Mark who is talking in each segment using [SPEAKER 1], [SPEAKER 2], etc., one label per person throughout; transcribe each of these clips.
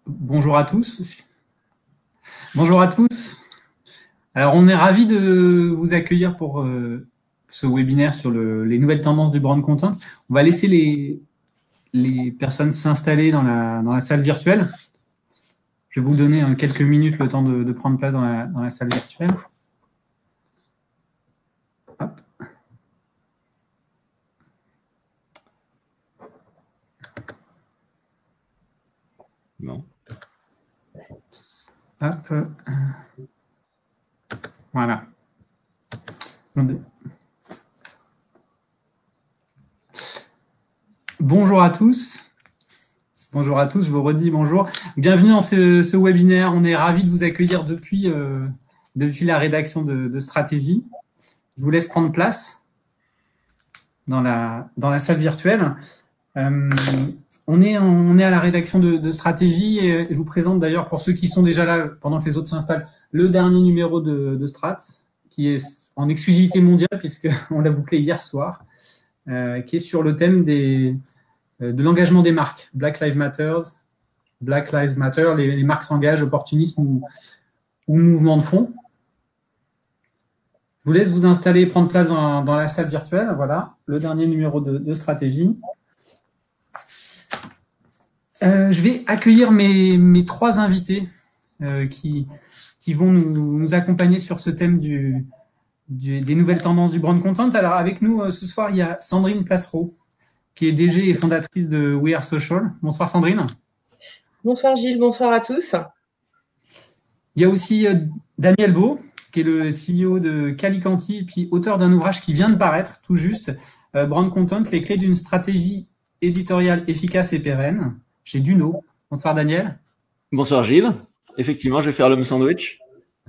[SPEAKER 1] Bonjour à tous. Bonjour à tous. Alors, on est ravis de vous accueillir pour ce webinaire sur les nouvelles tendances du brand content. On va laisser les personnes s'installer dans la salle virtuelle. Je vais vous donner quelques minutes le temps de prendre place dans la salle virtuelle. Hop.
[SPEAKER 2] Non.
[SPEAKER 1] Hop. Voilà. Bonjour à tous. Bonjour à tous, je vous redis bonjour. Bienvenue dans ce webinaire. On est ravis de vous accueillir depuis la rédaction de stratégie. Je vous laisse prendre place dans la salle virtuelle. On est à la rédaction de stratégie et je vous présente d'ailleurs, pour ceux qui sont déjà là pendant que les autres s'installent, le dernier numéro de Strat, qui est en exclusivité mondiale puisqu'on l'a bouclé hier soir, qui est sur le thème de l'engagement des marques. Black Lives Matter, les marques s'engagent, opportunisme ou mouvement de fond. Je vous laisse vous installer et prendre place dans la salle virtuelle. Voilà, le dernier numéro de stratégie. Je vais accueillir mes trois invités qui vont nous accompagner sur ce thème des nouvelles tendances du brand content. Alors, avec nous ce soir, il y a Sandrine Placereau, qui est DG et fondatrice de We Are Social. Bonsoir Sandrine.
[SPEAKER 3] Bonsoir Gilles, bonsoir à tous.
[SPEAKER 1] Il y a aussi Daniel Beau, qui est le CEO de Calicanti et puis auteur d'un ouvrage qui vient de paraître tout juste, Brand Content, les clés d'une stratégie éditoriale efficace et pérenne, chez Duno. Bonsoir Daniel.
[SPEAKER 2] Bonsoir Gilles. Effectivement, je vais faire le sandwich.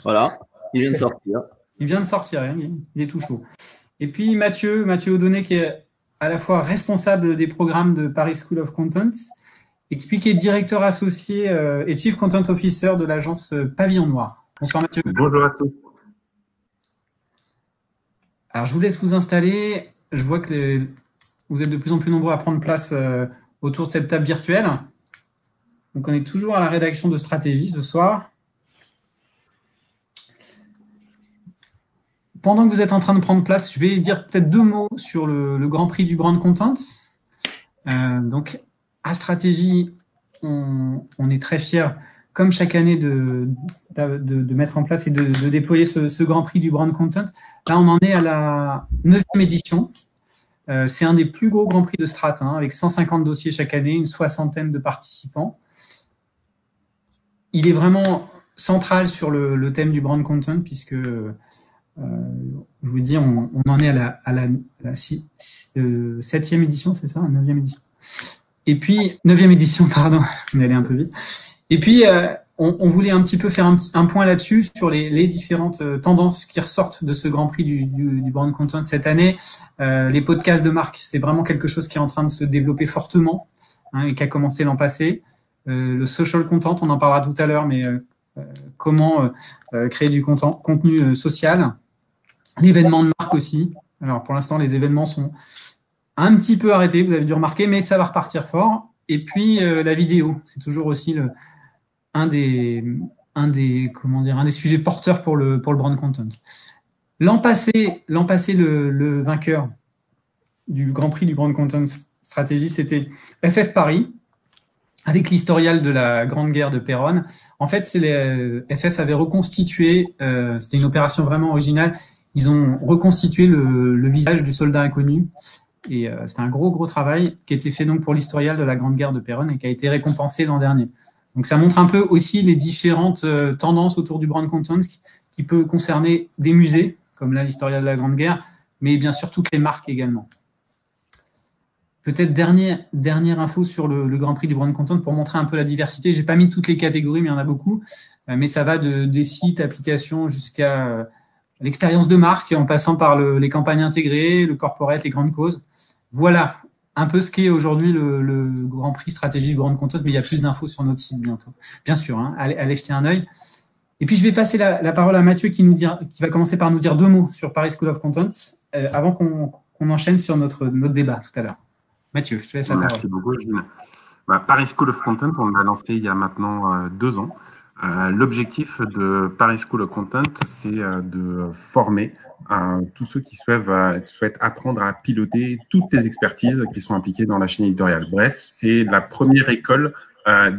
[SPEAKER 2] Voilà, il vient de sortir.
[SPEAKER 1] Il vient de sortir, hein, il est tout chaud. Et puis Mathieu Audonnet, qui est à la fois responsable des programmes de Paris School of Content et puis qui est directeur associé et Chief Content Officer de l'agence Pavillon Noir. Bonsoir Mathieu.
[SPEAKER 4] Bonjour à tous.
[SPEAKER 1] Alors je vous laisse vous installer. Je vois que vous êtes de plus en plus nombreux à prendre place autour de cette table virtuelle. Donc on est toujours à la rédaction de stratégie ce soir. Pendant que vous êtes en train de prendre place, je vais dire peut-être deux mots sur le Grand Prix du Brand Content. Donc à stratégie, on est très fiers, comme chaque année, de mettre en place et de déployer ce Grand Prix du Brand Content. Là, on en est à la 9e édition. C'est un des plus gros Grands Prix de Strat, avec 150 dossiers chaque année, une soixantaine de participants. Il est vraiment central sur le thème du Brand Content, puisque, je vous dis, on en est à la 7e édition, c'est ça, 9e édition. Et puis, 9e édition, pardon, on est allé un peu vite. Et puis, on voulait un petit peu faire un point là-dessus, sur les différentes tendances qui ressortent de ce Grand Prix du Brand Content cette année. Les podcasts de marque, c'est vraiment quelque chose qui est en train de se développer fortement, et qui a commencé l'an passé. Le social content, on en parlera tout à l'heure, mais comment créer du contenu social. L'événement de marque aussi. Alors, pour l'instant, les événements sont un petit peu arrêtés, vous avez dû remarquer, mais ça va repartir fort. Et puis, la vidéo, c'est toujours aussi un des sujets porteurs pour le brand content. L'an passé, le vainqueur du Grand Prix du Brand Content Stratégie, c'était FF Paris, avec l'historial de la Grande Guerre de Péronne. En fait, FF avait reconstitué, c'était une opération vraiment originale, ils ont reconstitué le visage du soldat inconnu. Et c'était un gros travail qui a été fait donc pour l'historial de la Grande Guerre de Péronne et qui a été récompensé l'an dernier. Donc ça montre un peu aussi les différentes tendances autour du brand content qui peut concerner des musées, comme là l'historial de la Grande Guerre, mais bien sûr toutes les marques également. Peut-être dernière info sur le Grand Prix du brand content pour montrer un peu la diversité. Je n'ai pas mis toutes les catégories, mais il y en a beaucoup. Mais ça va des sites, applications, jusqu'à l'expérience de marque, en passant par les campagnes intégrées, le corporate, les grandes causes. Voilà un peu ce qu'est aujourd'hui le Grand Prix stratégie du brand content, mais il y a plus d'infos sur notre site bientôt. Bien sûr, allez jeter un œil. Et puis, je vais passer la parole à Mathieu qui va commencer par nous dire deux mots sur Paris School of Content avant qu'on enchaîne sur notre débat tout à l'heure. Mathieu, je te laisse la parole.
[SPEAKER 4] Merci beaucoup, Gilles. Paris School of Content, on l'a lancé il y a maintenant 2 ans. L'objectif de Paris School of Content, c'est de former tous ceux qui souhaitent apprendre à piloter toutes les expertises qui sont impliquées dans la chaîne éditoriale. Bref, c'est la première école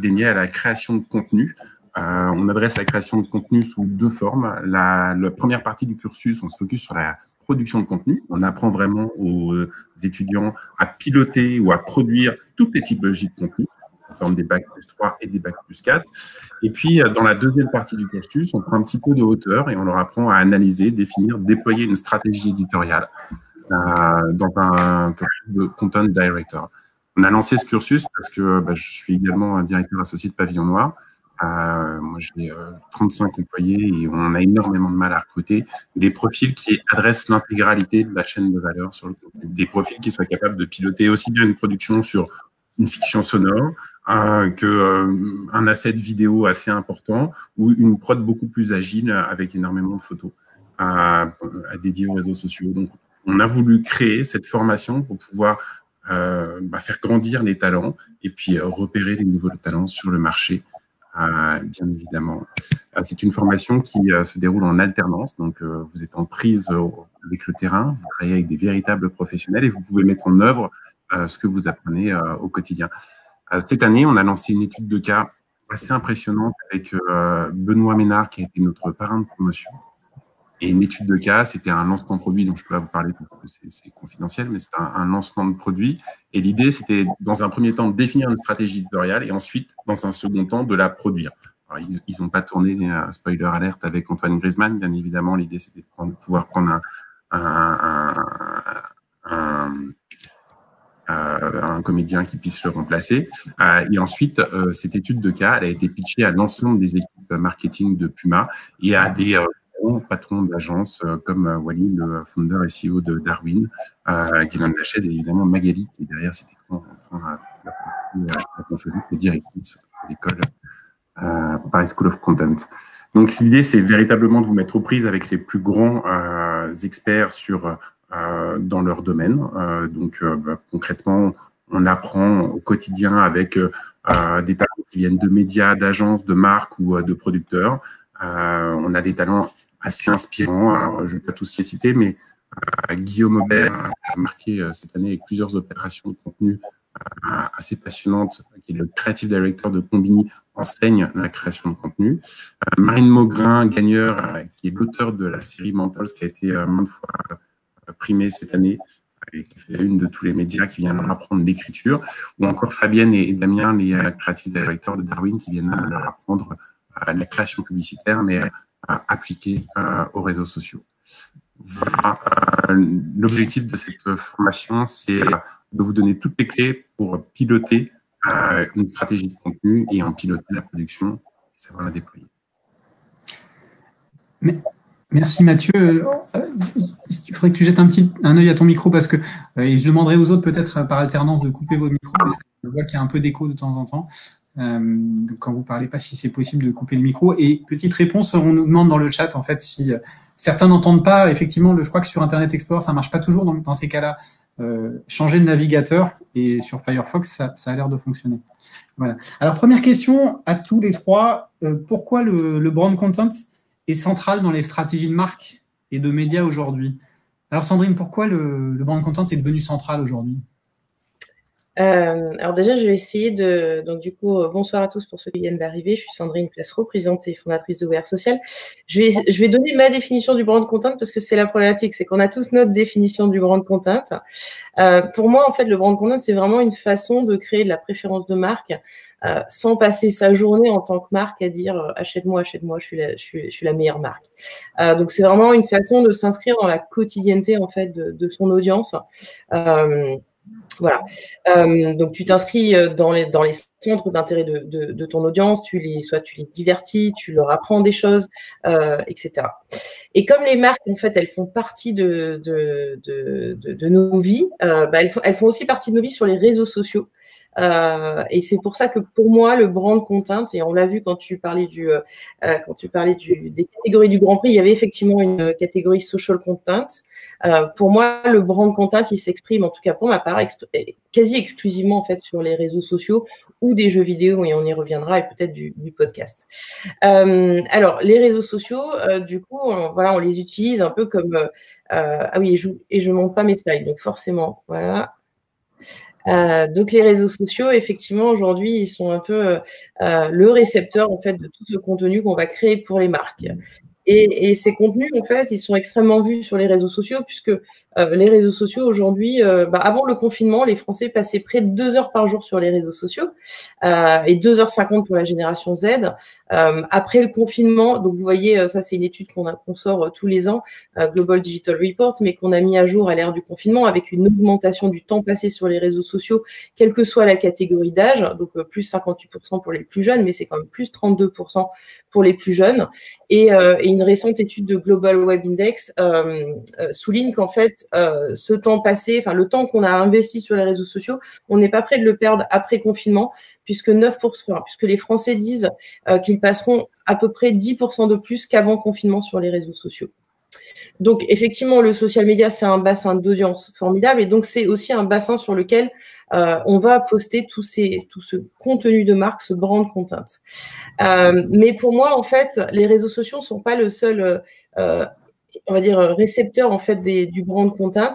[SPEAKER 4] dédiée à la création de contenu. On adresse la création de contenu sous 2 formes. La première partie du cursus, on se focus sur la production de contenu. On apprend vraiment aux étudiants à piloter ou à produire toutes les typologies de contenu, en forme des bacs +3 et des bacs +4. Et puis, dans la deuxième partie du cursus, on prend un petit peu de hauteur et on leur apprend à analyser, définir, déployer une stratégie éditoriale dans un cursus de Content Director. On a lancé ce cursus parce que je suis également un directeur associé de Pavillon Noir. Moi, j'ai 35 employés et on a énormément de mal à recruter des profils qui adressent l'intégralité de la chaîne de valeur sur le contenu. Des profils qui soient capables de piloter aussi bien une production sur une fiction sonore qu'un asset vidéo assez important ou une prod beaucoup plus agile avec énormément de photos à dédier aux réseaux sociaux. Donc, on a voulu créer cette formation pour pouvoir faire grandir les talents et puis repérer les nouveaux talents sur le marché. Bien évidemment. C'est une formation qui se déroule en alternance, donc vous êtes en prise avec le terrain, vous travaillez avec des véritables professionnels et vous pouvez mettre en œuvre ce que vous apprenez au quotidien. Cette année, on a lancé une étude de cas assez impressionnante avec Benoît Ménard, qui a été notre parrain de promotion. Et une étude de cas, c'était un lancement de produit dont je ne peux pas vous parler parce que c'est confidentiel, mais c'est un lancement de produit. Et l'idée, c'était dans un premier temps de définir une stratégie éditoriale et ensuite, dans un second temps, de la produire. Alors, ils n'ont pas tourné, spoiler alerte, avec Antoine Griezmann, bien évidemment. L'idée, c'était de pouvoir prendre un comédien qui puisse le remplacer. Et ensuite, cette étude de cas, elle a été pitchée à l'ensemble des équipes marketing de Puma et à des patrons d'agence comme Wally, le founder et CEO de Darwin, qui vient de la chaise, et évidemment Magali, qui est derrière cet écran, la conférence, et directrice de l'école Paris School of Content. Donc l'idée, c'est véritablement de vous mettre aux prises avec les plus grands experts dans leur domaine. Concrètement, on apprend au quotidien avec des talents qui viennent de médias, d'agences, de marques ou de producteurs. On a des talents assez inspirants. Alors, je ne vais pas tous les citer, mais Guillaume Aubert a marqué cette année avec plusieurs opérations de contenu assez passionnantes, qui est le creative director de Combini, enseigne la création de contenu. Marine Maugrin, gagneur, qui est l'auteur de la série Mentals, qui a été maintes fois primée cette année, et qui fait la une de tous les médias, qui vient apprendre l'écriture. Ou encore Fabienne et Damien, les creative directors de Darwin, qui viennent apprendre la création publicitaire, mais appliquée aux réseaux sociaux. Voilà. L'objectif de cette formation, c'est de vous donner toutes les clés pour piloter une stratégie de contenu et en piloter la production et savoir la déployer.
[SPEAKER 1] Merci Mathieu. Il faudrait que tu jettes un œil à ton micro parce que et je demanderai aux autres peut-être par alternance de couper vos micros parce que je vois qu'il y a un peu d'écho de temps en temps. Donc quand vous parlez pas, si c'est possible de couper le micro. Et petite réponse, on nous demande dans le chat en fait si certains n'entendent pas. Effectivement, je crois que sur Internet Explorer ça marche pas toujours. Donc dans ces cas-là, changer de navigateur et sur Firefox ça a l'air de fonctionner. Voilà. Alors première question à tous les trois, pourquoi le brand content est central dans les stratégies de marque et de médias aujourd'hui? Alors Sandrine, pourquoi le brand content est devenu central aujourd'hui?
[SPEAKER 3] Alors déjà, je vais essayer de... Donc du coup, bonsoir à tous pour ceux qui viennent d'arriver. Je suis Sandrine Plessereau, présidente et fondatrice de WR Social. Je vais donner ma définition du brand content parce que c'est la problématique, c'est qu'on a tous notre définition du brand content. Pour moi, en fait, le brand content, c'est vraiment une façon de créer de la préférence de marque sans passer sa journée en tant que marque à dire achète-moi, achète-moi, je suis la meilleure marque. Donc c'est vraiment une façon de s'inscrire dans la quotidienneté en fait de son audience. Voilà. Donc tu t'inscris dans les centres d'intérêt de ton audience, soit tu les divertis, tu leur apprends des choses, etc. Et comme les marques en fait elles font partie de nos vies, elles font aussi partie de nos vies sur les réseaux sociaux. Et c'est pour ça que pour moi le brand content, et on l'a vu quand tu parlais des catégories du Grand Prix, il y avait effectivement une catégorie social content. Pour moi, le brand content, il s'exprime, en tout cas pour ma part, quasi exclusivement en fait sur les réseaux sociaux ou des jeux vidéo, et on y reviendra, et peut-être du podcast. Alors, les réseaux sociaux, du coup, on les utilise un peu comme… ah oui, et je montre pas mes slides, donc forcément, voilà. Donc les réseaux sociaux, effectivement, aujourd'hui, ils sont un peu le récepteur en fait de tout le contenu qu'on va créer pour les marques. Et ces contenus, en fait, ils sont extrêmement vus sur les réseaux sociaux, puisque les réseaux sociaux aujourd'hui, avant le confinement, les Français passaient près de 2 heures par jour sur les réseaux sociaux, et 2h50 pour la génération Z. Après le confinement, donc vous voyez, ça c'est une étude qu'on sort tous les ans, Global Digital Report, mais qu'on a mis à jour à l'ère du confinement, avec une augmentation du temps passé sur les réseaux sociaux, quelle que soit la catégorie d'âge, donc plus 58% pour les plus jeunes, mais c'est quand même plus 32% pour les plus jeunes. Et une récente étude de Global Web Index souligne qu'en fait, ce temps passé, enfin le temps qu'on a investi sur les réseaux sociaux, on n'est pas prêt de le perdre après confinement, puisque les Français disent qu'ils passeront à peu près 10% de plus qu'avant confinement sur les réseaux sociaux. Donc effectivement, le social media, c'est un bassin d'audience formidable, et donc c'est aussi un bassin sur lequel on va poster tout ce contenu de marque, ce brand content. Mais pour moi, en fait, les réseaux sociaux sont pas le seul, on va dire, récepteur en fait du brand content.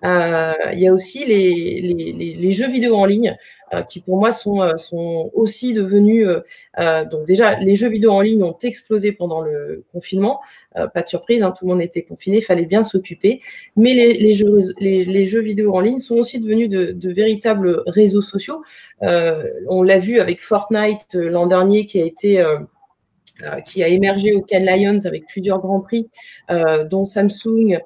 [SPEAKER 3] Il y a aussi les jeux vidéo en ligne qui pour moi sont aussi devenus donc déjà les jeux vidéo en ligne ont explosé pendant le confinement, pas de surprise, hein, tout le monde était confiné, fallait bien s'occuper, mais les jeux vidéo en ligne sont aussi devenus de véritables réseaux sociaux. On l'a vu avec Fortnite l'an dernier qui a émergé au Cannes Lions avec plusieurs grands prix, dont Samsung,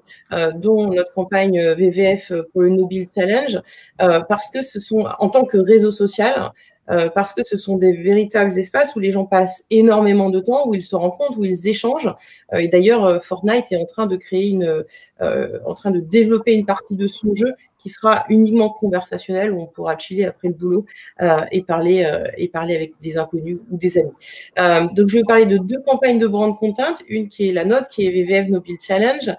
[SPEAKER 3] dont notre campagne VVF pour le Nobile Challenge, parce que ce sont, en tant que réseau social, parce que ce sont des véritables espaces où les gens passent énormément de temps, où ils se rencontrent, où ils échangent. Et d'ailleurs, Fortnite est en train de développer une partie de son jeu qui sera uniquement conversationnel, où on pourra chiller après le boulot et parler avec des inconnus ou des amis. Donc, je vais parler de 2 campagnes de brand content, une qui est la nôtre, qui est VVF Nobile Challenge,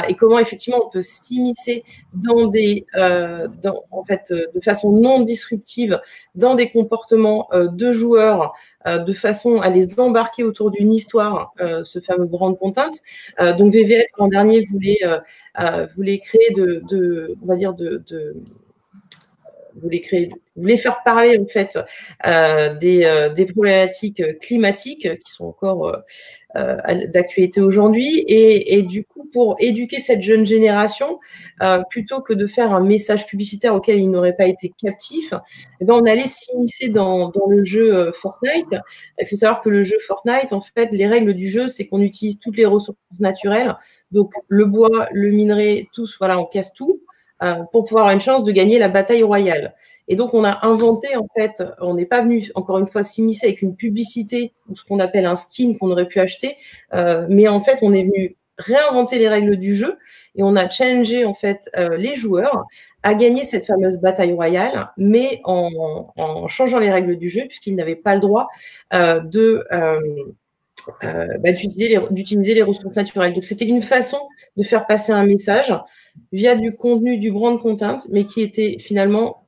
[SPEAKER 3] et comment effectivement on peut s'immiscer de façon non disruptive dans des comportements de joueurs, de façon à les embarquer autour d'une histoire, ce fameux brand content. Donc VVF l'an dernier voulait créer voulait faire parler en fait des problématiques climatiques qui sont encore d'actualité aujourd'hui, et du coup pour éduquer cette jeune génération, plutôt que de faire un message publicitaire auquel ils n'auraient pas été captifs, on allait s'immiscer dans le jeu Fortnite. Il faut savoir que le jeu Fortnite, en fait, les règles du jeu, c'est qu'on utilise toutes les ressources naturelles, donc le bois, le minerai, on casse tout pour pouvoir avoir une chance de gagner la bataille royale. Et donc, on a inventé, en fait, on n'est pas venu, encore une fois, s'immiscer avec une publicité ou ce qu'on appelle un skin qu'on aurait pu acheter, mais en fait, on est venu réinventer les règles du jeu, et on a challengé, en fait, les joueurs à gagner cette fameuse bataille royale, mais en changeant les règles du jeu, puisqu'ils n'avaient pas le droit d'utiliser les ressources naturelles. Donc, c'était une façon de faire passer un message via du contenu, du brand content, mais qui était finalement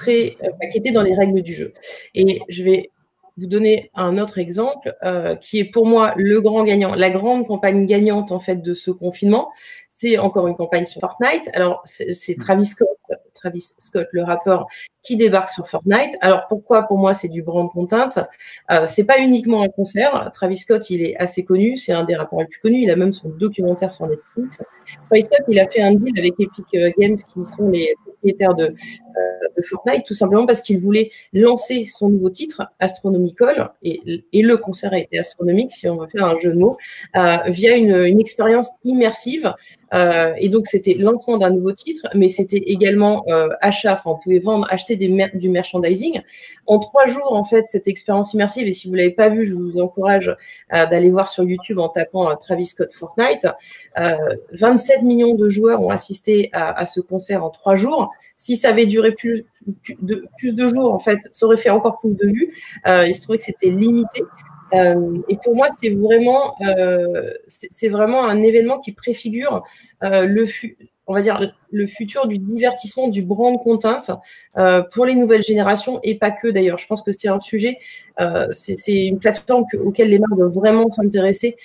[SPEAKER 3] qui était dans les règles du jeu. Et je vais vous donner un autre exemple qui est pour moi le grand gagnant, la grande campagne gagnante en fait de ce confinement. C'est encore une campagne sur Fortnite. Alors, c'est Travis Scott, le rappeur, qui débarque sur Fortnite. Alors, pourquoi pour moi c'est du brand content? C'est pas uniquement un concert. Travis Scott, il est assez connu. C'est un des rappeurs les plus connus. Il a même son documentaire sur Netflix. Travis Scott, il a fait un deal avec Epic Games, qui sont les propriétaires de Fortnite, tout simplement parce qu'il voulait lancer son nouveau titre, Astronomical, et le concert a été astronomique, si on veut faire un jeu de mots, via une expérience immersive. Et donc, c'était lancement d'un nouveau titre, mais c'était également achat. Enfin, on pouvait acheter du merchandising. En 3 jours, en fait, cette expérience immersive, et si vous l'avez pas vue, je vous encourage d'aller voir sur YouTube en tapant Travis Scott Fortnite. 27 millions de joueurs ont assisté à ce concert en 3 jours. Si ça avait duré plus de jours, en fait, ça aurait fait encore plus de vues. Il se trouvait que c'était limité. Et pour moi, c'est vraiment un événement qui préfigure on va dire, le futur du divertissement, du brand content pour les nouvelles générations et pas que d'ailleurs. Je pense que c'est un sujet, c'est une plateforme auquel les marques doivent vraiment s'intéresser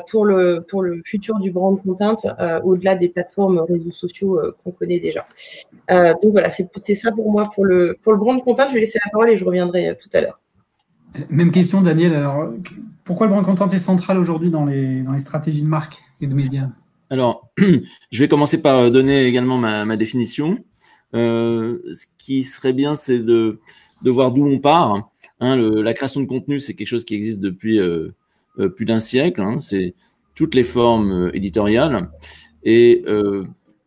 [SPEAKER 3] pour le futur du brand content au-delà des plateformes réseaux sociaux qu'on connaît déjà. Donc voilà, c'est ça pour moi pour le brand content. Je vais laisser la parole et je reviendrai tout à l'heure.
[SPEAKER 1] Même question, Daniel. Alors, pourquoi le brand content est central aujourd'hui dans les stratégies de marque et de médias?
[SPEAKER 2] Alors, je vais commencer par donner également ma définition. Ce qui serait bien, c'est de voir d'où on part. Hein, la création de contenu, c'est quelque chose qui existe depuis plus d'un siècle. Hein, c'est toutes les formes éditoriales. Et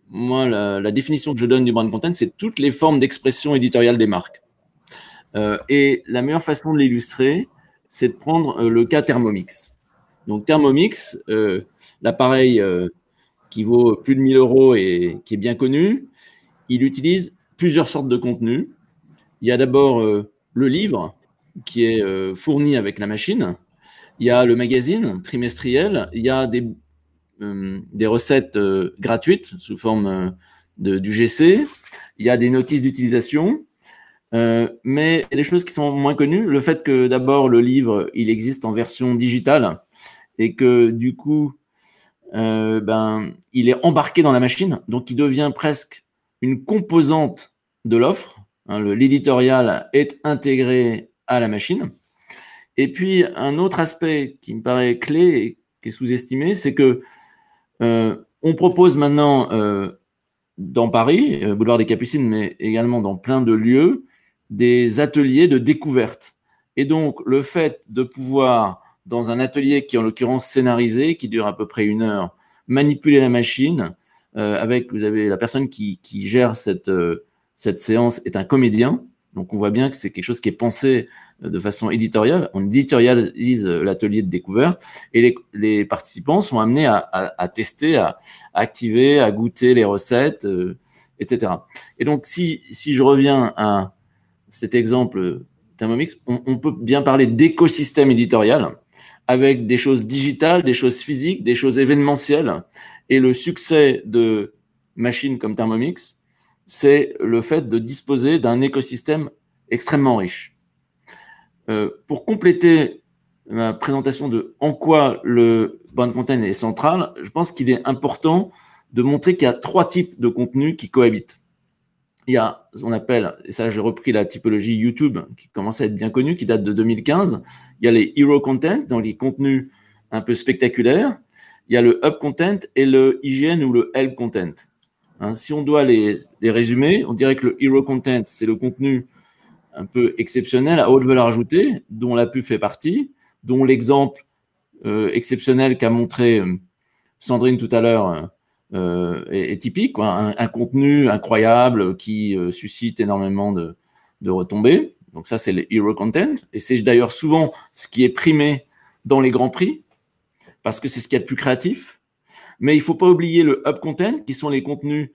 [SPEAKER 2] moi, la définition que je donne du brand content, c'est toutes les formes d'expression éditoriale des marques. Et la meilleure façon de l'illustrer, c'est de prendre le cas Thermomix. Donc Thermomix, l'appareil qui vaut plus de 1 000 € et qui est bien connu, il utilise plusieurs sortes de contenus. Il y a d'abord le livre qui est fourni avec la machine. Il y a le magazine trimestriel. Il y a des recettes gratuites sous forme d'UGC. Il y a des notices d'utilisation. Mais il y a des choses qui sont moins connues. Le fait que d'abord le livre, il existe en version digitale et que du coup, il est embarqué dans la machine, donc il devient presque une composante de l'offre. Hein, l'éditorial est intégré à la machine. Et puis, un autre aspect qui me paraît clé et qui est sous-estimé, c'est que on propose maintenant dans Paris, boulevard des Capucines, mais également dans plein de lieux, des ateliers de découverte. Et donc, le fait de pouvoir, dans un atelier qui est en l'occurrence scénarisé, qui dure à peu près 1 heure, manipuler la machine, vous avez la personne qui gère cette séance est un comédien. Donc, on voit bien que c'est quelque chose qui est pensé de façon éditoriale. On éditorialise l'atelier de découverte et les participants sont amenés à tester, à activer, à goûter les recettes, etc. Et donc, si je reviens à cet exemple Thermomix, on peut bien parler d'écosystème éditorial avec des choses digitales, des choses physiques, des choses événementielles. Et le succès de machines comme Thermomix, c'est le fait de disposer d'un écosystème extrêmement riche. Pour compléter ma présentation de en quoi le brand content est central, je pense qu'il est important de montrer qu'il y a 3 types de contenus qui cohabitent. Il y a ce qu'on appelle, et ça j'ai repris la typologie YouTube qui commence à être bien connue, qui date de 2015. Il y a les hero content, donc les contenus un peu spectaculaires. Il y a le up content et le hygiène ou le help content. Hein, si on doit les résumer, on dirait que le hero content, c'est le contenu un peu exceptionnel à haute valeur ajoutée, dont la pub fait partie, dont l'exemple exceptionnel qu'a montré Sandrine tout à l'heure est typique, quoi. Un contenu incroyable qui suscite énormément de retombées. Donc ça, c'est le hero content. Et c'est d'ailleurs souvent ce qui est primé dans les grands prix, parce que c'est ce qu'il y a de plus créatif. Mais il ne faut pas oublier le up content, qui sont les contenus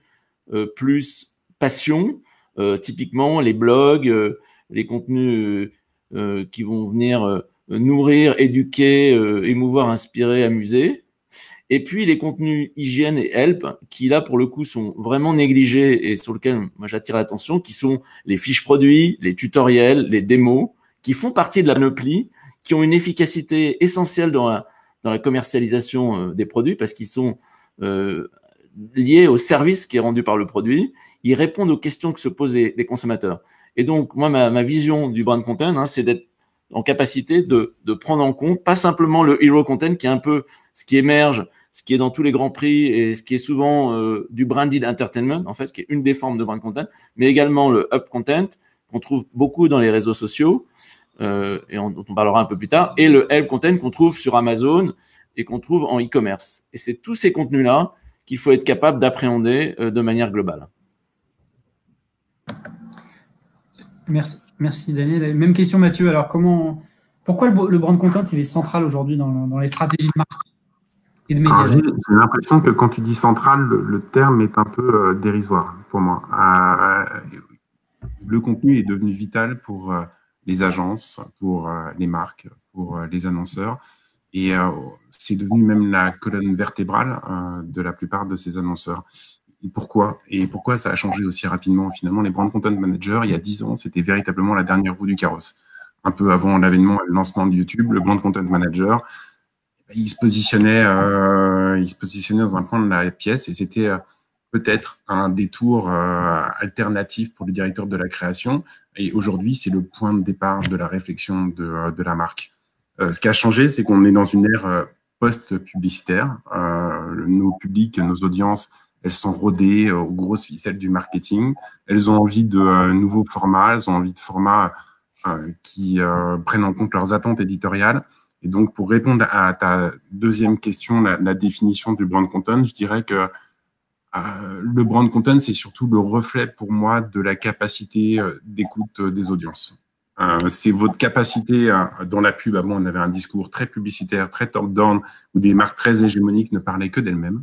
[SPEAKER 2] plus passion, typiquement les blogs, les contenus qui vont venir nourrir, éduquer, émouvoir, inspirer, amuser. Et puis les contenus hygiène et help, qui là pour le coup sont vraiment négligés et sur lesquels moi j'attire l'attention, qui sont les fiches produits, les tutoriels, les démos, qui font partie de la panoplie, qui ont une efficacité essentielle dans la commercialisation des produits parce qu'ils sont liés au service qui est rendu par le produit. Ils répondent aux questions que se posent les consommateurs. Et donc moi ma vision du brand content, hein, c'est d'être en capacité de prendre en compte pas simplement le hero content qui est un peu ce qui émerge, ce qui est dans tous les grands prix et ce qui est souvent du branded entertainment, en fait, qui est une des formes de brand content, mais également le up content qu'on trouve beaucoup dans les réseaux sociaux et dont on parlera un peu plus tard, et le help content qu'on trouve sur Amazon et qu'on trouve en e-commerce. Et c'est tous ces contenus-là qu'il faut être capable d'appréhender de manière globale.
[SPEAKER 1] Merci Daniel. Même question Mathieu. Alors pourquoi le brand content il est central aujourd'hui dans les stratégies de marque et de médias?
[SPEAKER 4] J'ai l'impression que quand tu dis central, le terme est un peu dérisoire pour moi. Le contenu est devenu vital pour les agences, pour les marques, pour les annonceurs. Et c'est devenu même la colonne vertébrale de la plupart de ces annonceurs. pourquoi? Et pourquoi ça a changé aussi rapidement? Finalement, les brand content managers, il y a 10 ans, c'était véritablement la dernière roue du carrosse. Un peu avant l'avènement et le lancement de YouTube, le brand content manager, il se positionnait dans un coin de la pièce et c'était peut-être un détour alternatif pour le directeur de la création. Et aujourd'hui, c'est le point de départ de la réflexion de la marque. Ce qui a changé, c'est qu'on est dans une ère post-publicitaire. Nos publics, nos audiences, elles sont rodées aux grosses ficelles du marketing. Elles ont envie de nouveaux formats, elles ont envie de formats qui prennent en compte leurs attentes éditoriales. Et donc, pour répondre à ta deuxième question, la définition du brand content, je dirais que le brand content, c'est surtout le reflet pour moi de la capacité d'écoute des audiences. C'est votre capacité dans la pub. Avant, on avait un discours très publicitaire, très top-down, où des marques très hégémoniques ne parlaient que d'elles-mêmes.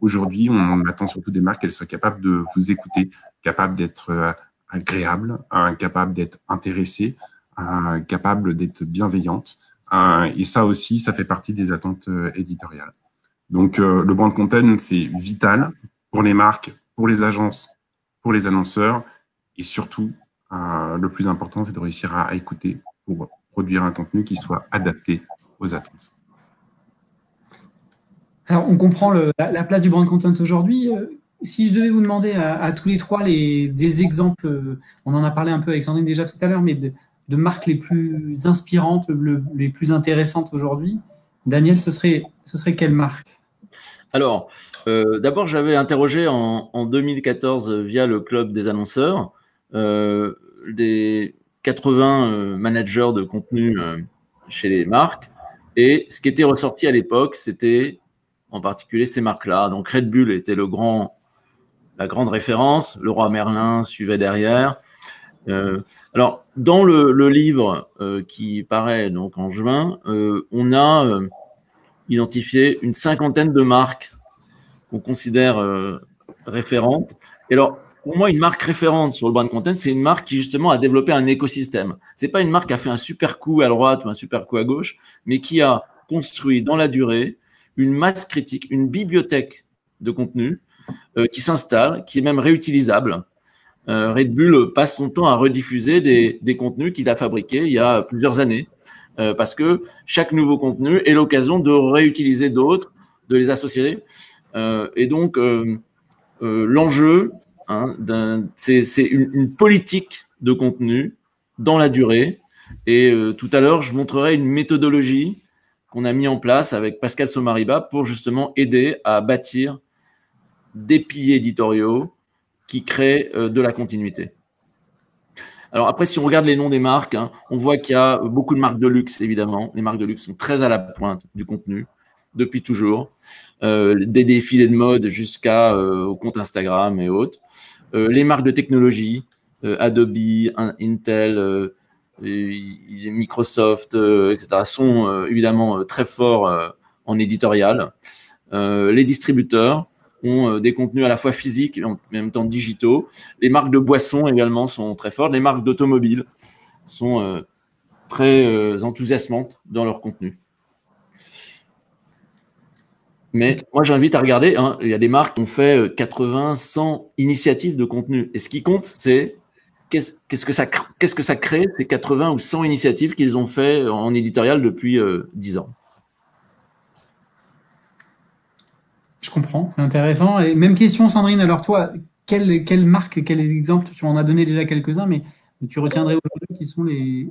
[SPEAKER 4] Aujourd'hui, on attend surtout des marques qu'elles soient capables de vous écouter, capables d'être agréables, capables d'être intéressées, capables d'être bienveillantes. Et ça aussi, ça fait partie des attentes éditoriales. Donc, le brand content, c'est vital pour les marques, pour les agences, pour les annonceurs. Et surtout, le plus important, c'est de réussir à écouter pour produire un contenu qui soit adapté aux attentes.
[SPEAKER 1] Alors, on comprend la place du brand content aujourd'hui. Si je devais vous demander à tous les trois des exemples, on en a parlé un peu avec Sandrine déjà tout à l'heure, mais de marques les plus inspirantes, les plus intéressantes aujourd'hui, Daniel, ce serait quelle marque?
[SPEAKER 2] Alors, d'abord, j'avais interrogé en 2014 via le club des annonceurs des 80 managers de contenu chez les marques. Et ce qui était ressorti à l'époque, c'était en particulier ces marques-là. Donc Red Bull était la grande référence. Leroy Merlin suivait derrière. Alors, dans le livre qui paraît donc en juin, on a identifié une cinquantaine de marques qu'on considère référentes. Et alors, pour moi, une marque référente sur le brand content, c'est une marque qui justement a développé un écosystème. C'est pas une marque qui a fait un super coup à droite ou un super coup à gauche, mais qui a construit dans la durée une masse critique, une bibliothèque de contenu qui s'installe, qui est même réutilisable. Red Bull passe son temps à rediffuser des contenus qu'il a fabriqués il y a plusieurs années, parce que chaque nouveau contenu est l'occasion de réutiliser d'autres, de les associer. Et donc, l'enjeu, c'est une politique de contenu dans la durée. Et tout à l'heure, je montrerai une méthodologie qu'on a mis en place avec Pascal Somariba pour justement aider à bâtir des piliers éditoriaux qui créent de la continuité. Alors après, si on regarde les noms des marques, on voit qu'il y a beaucoup de marques de luxe, évidemment. Les marques de luxe sont très à la pointe du contenu depuis toujours. Des défilés de mode jusqu'au compte Instagram et autres. Les marques de technologie, Adobe, Intel, Microsoft, etc., sont évidemment très forts en éditorial. Les distributeurs ont des contenus à la fois physiques et en même temps digitaux. Les marques de boissons également sont très fortes. Les marques d'automobiles sont très enthousiasmantes dans leur contenu. Mais moi, j'invite à regarder, il y a des marques qui ont fait 80, 100 initiatives de contenu. Et ce qui compte, c'est qu'est-ce que ça crée, ces 80 ou 100 initiatives qu'ils ont fait en éditorial depuis 10 ans.
[SPEAKER 1] Je comprends, c'est intéressant. Et même question, Sandrine, alors toi, quelle marque, quels exemples, tu en as donné déjà quelques-uns, mais tu retiendrais aujourd'hui qui sont les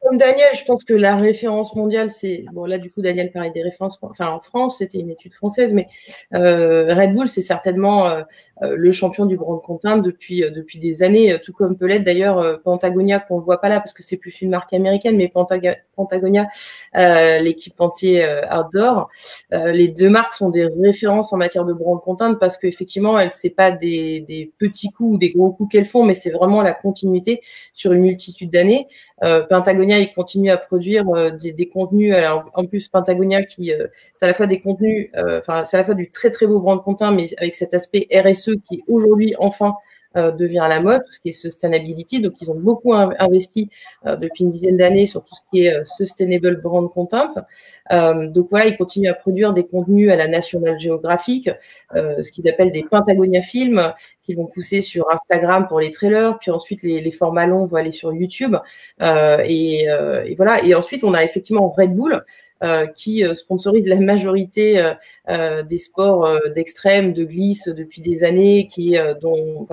[SPEAKER 3] comme Daniel, je pense que la référence mondiale, c'est bon là du coup Daniel parlait des références, enfin en France, c'était une étude française, mais Red Bull c'est certainement le champion du brand content depuis des années, tout comme peut l'être d'ailleurs Patagonia qu'on ne voit pas là parce que c'est plus une marque américaine, mais Patagonia, l'équipementier outdoor, les deux marques sont des références en matière de brand content parce qu'effectivement c'est pas des petits coups ou des gros coups qu'elles font, mais c'est vraiment la continuité sur une multitude d'années. Patagonia, il continue à produire des contenus. Alors, en plus, Patagonia, c'est à la fois des contenus, c'est à la fois du très très beau brand content, mais avec cet aspect RSE qui aujourd'hui enfin devient à la mode, tout ce qui est sustainability. Donc, ils ont beaucoup investi depuis une dizaine d'années sur tout ce qui est sustainable brand content. Donc voilà, ils continuent à produire des contenus à la National Geographic, ce qu'ils appellent des Pentagonia Films, qu'ils vont pousser sur Instagram pour les trailers, puis ensuite les formats longs vont aller sur YouTube. Et voilà. Et ensuite, on a effectivement Red Bull qui sponsorise la majorité des sports d'extrême, de glisse depuis des années, dont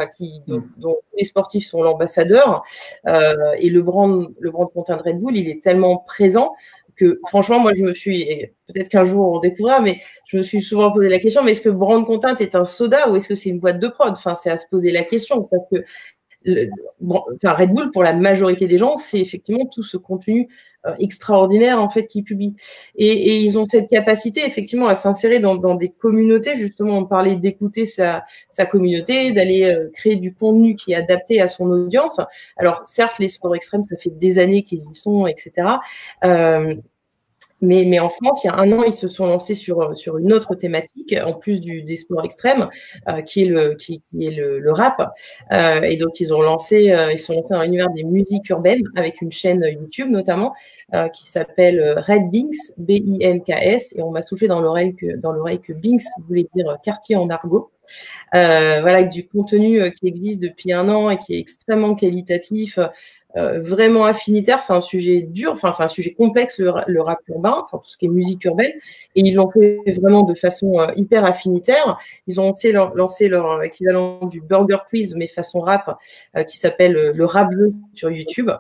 [SPEAKER 3] les sportifs sont l'ambassadeur. Et le brand content de Red Bull, il est tellement présent que franchement, moi, peut-être qu'un jour on découvrira, mais je me suis souvent posé la question, mais est-ce que brand content est un soda ou est-ce que c'est une boîte de prod? Enfin, c'est à se poser la question, parce que Red Bull, pour la majorité des gens, c'est effectivement tout ce contenu extraordinaire en fait qu'ils publient. Et ils ont cette capacité effectivement à s'insérer dans des communautés. Justement, on parlait d'écouter sa communauté, d'aller créer du contenu qui est adapté à son audience. Alors certes, les sports extrêmes, ça fait des années qu'ils y sont, etc. Mais en France, il y a un an, ils se sont lancés sur une autre thématique, en plus des sports extrêmes, qui est le rap. Et donc, ils sont lancés dans l'univers des musiques urbaines avec une chaîne YouTube notamment, qui s'appelle Red Binks, B-I-N-K-S. Et on m'a soufflé dans l'oreille que Binks voulait dire quartier en argot. Voilà, avec du contenu qui existe depuis un an et qui est extrêmement qualitatif, vraiment affinitaire. C'est un sujet dur, enfin c'est un sujet complexe, le rap urbain, enfin tout ce qui est musique urbaine, et ils l'ont fait vraiment de façon hyper affinitaire. Ils ont aussi lancé leur équivalent du Burger Quiz, mais façon rap, qui s'appelle le Rap Bleu sur YouTube.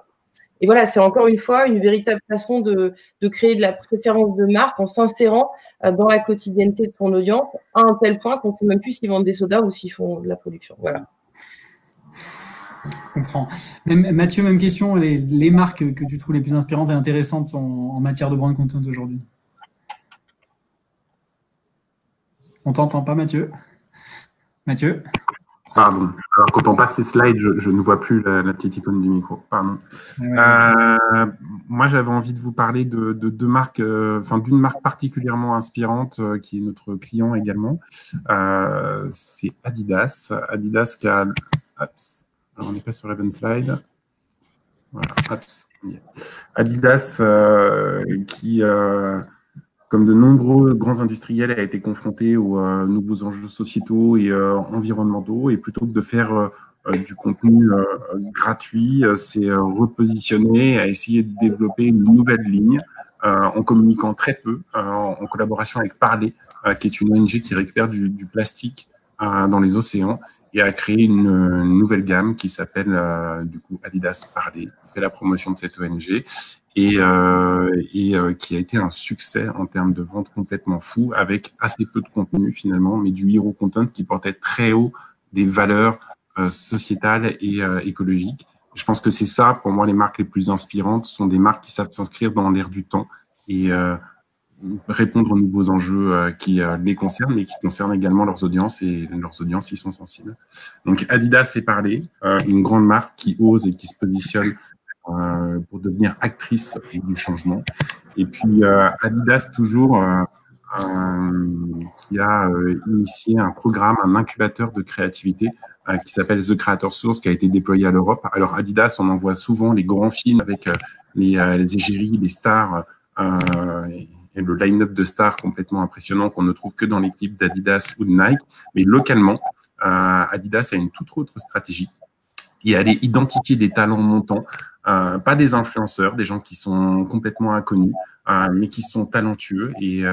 [SPEAKER 3] Et voilà, c'est encore une fois une véritable façon de créer de la préférence de marque en s'insérant dans la quotidienneté de son audience, à un tel point qu'on ne sait même plus s'ils vendent des sodas ou s'ils font de la production. Voilà.
[SPEAKER 1] Je comprends. Mathieu, même question, les marques que tu trouves les plus inspirantes et intéressantes en matière de brand content aujourd'hui? On t'entend pas, Mathieu? Mathieu?
[SPEAKER 4] Pardon. Alors, quand on passe ces slides, je ne vois plus la petite icône du micro. Pardon. Moi, j'avais envie de vous parler de deux marques, d'une marque particulièrement inspirante qui est notre client également. C'est Adidas. Adidas qui a... Alors, on n'est pas sur la bonne slide. Voilà, Adidas qui... comme de nombreux grands industriels, a été confronté aux nouveaux enjeux sociétaux et environnementaux. Et plutôt que de faire du contenu gratuit, s'est repositionné, a essayé de développer une nouvelle ligne en communiquant très peu, en collaboration avec Parler, qui est une ONG qui récupère du plastique dans les océans, et a créé une nouvelle gamme qui s'appelle du coup Adidas Parler, qui fait la promotion de cette ONG. Et qui a été un succès en termes de vente complètement fou, avec assez peu de contenu finalement, mais du hero content qui portait très haut des valeurs sociétales et écologiques. Je pense que c'est ça, pour moi, les marques les plus inspirantes sont des marques qui savent s'inscrire dans l'air du temps et répondre aux nouveaux enjeux qui les concernent, mais qui concernent également leurs audiences, et leurs audiences y sont sensibles. Donc Adidas est Parler, une grande marque qui ose et qui se positionne pour devenir actrice du changement. Et puis Adidas toujours qui a initié un programme, un incubateur de créativité qui s'appelle The Creator Source, qui a été déployé à l'Europe. Alors Adidas, on en voit souvent les grands films avec les égéries, les stars et le line-up de stars complètement impressionnant qu'on ne trouve que dans les clips d'Adidas ou de Nike. Mais localement, Adidas a une toute autre stratégie. Et aller identifier des talents montants, pas des influenceurs, des gens qui sont complètement inconnus, mais qui sont talentueux, et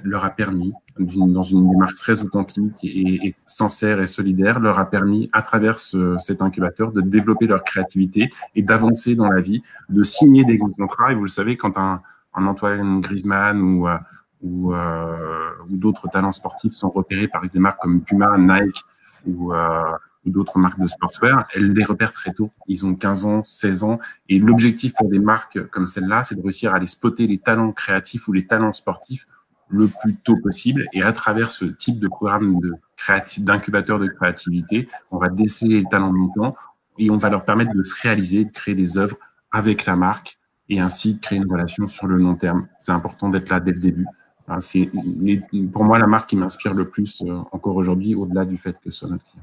[SPEAKER 4] leur a permis, dans une démarche très authentique et sincère et solidaire, leur a permis, à travers cet incubateur, de développer leur créativité et d'avancer dans la vie, de signer des contrats. Et vous le savez, quand un Antoine Griezmann ou d'autres talents sportifs sont repérés par des marques comme Puma, Nike ou d'autres marques de sportswear, elles les repèrent très tôt. Ils ont 15 ans, 16 ans. Et l'objectif pour des marques comme celle-là, c'est de réussir à aller spotter les talents créatifs ou les talents sportifs le plus tôt possible. Et à travers ce type de programme d'incubateur de créativité, on va déceler les talents montants et on va leur permettre de se réaliser, de créer des œuvres avec la marque et ainsi de créer une relation sur le long terme. C'est important d'être là dès le début. C'est pour moi la marque qui m'inspire le plus encore aujourd'hui, au-delà du fait que ce soit notre client.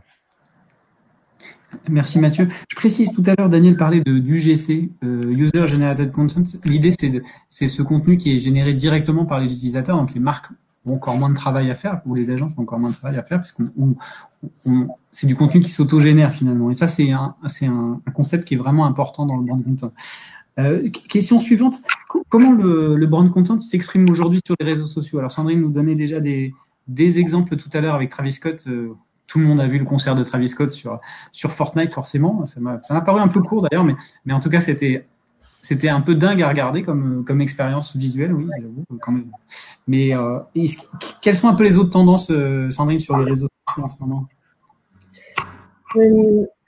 [SPEAKER 1] Merci Mathieu. Je précise tout à l'heure, Daniel parlait d'UGC, User Generated Content. L'idée, c'est ce contenu qui est généré directement par les utilisateurs. Donc les marques ont encore moins de travail à faire, ou les agences ont encore moins de travail à faire, parce que c'est du contenu qui s'auto-génère finalement. Et ça, c'est un concept qui est vraiment important dans le brand content. Question suivante. Comment le brand content s'exprime aujourd'hui sur les réseaux sociaux? Alors Sandrine nous donnait déjà des exemples tout à l'heure avec Travis Scott. Tout le monde a vu le concert de Travis Scott sur Fortnite, forcément. Ça m'a paru un peu court d'ailleurs, mais en tout cas, c'était un peu dingue à regarder comme expérience visuelle, oui, quand même. Mais quelles sont un peu les autres tendances, Sandrine, sur les réseaux sociaux en ce moment?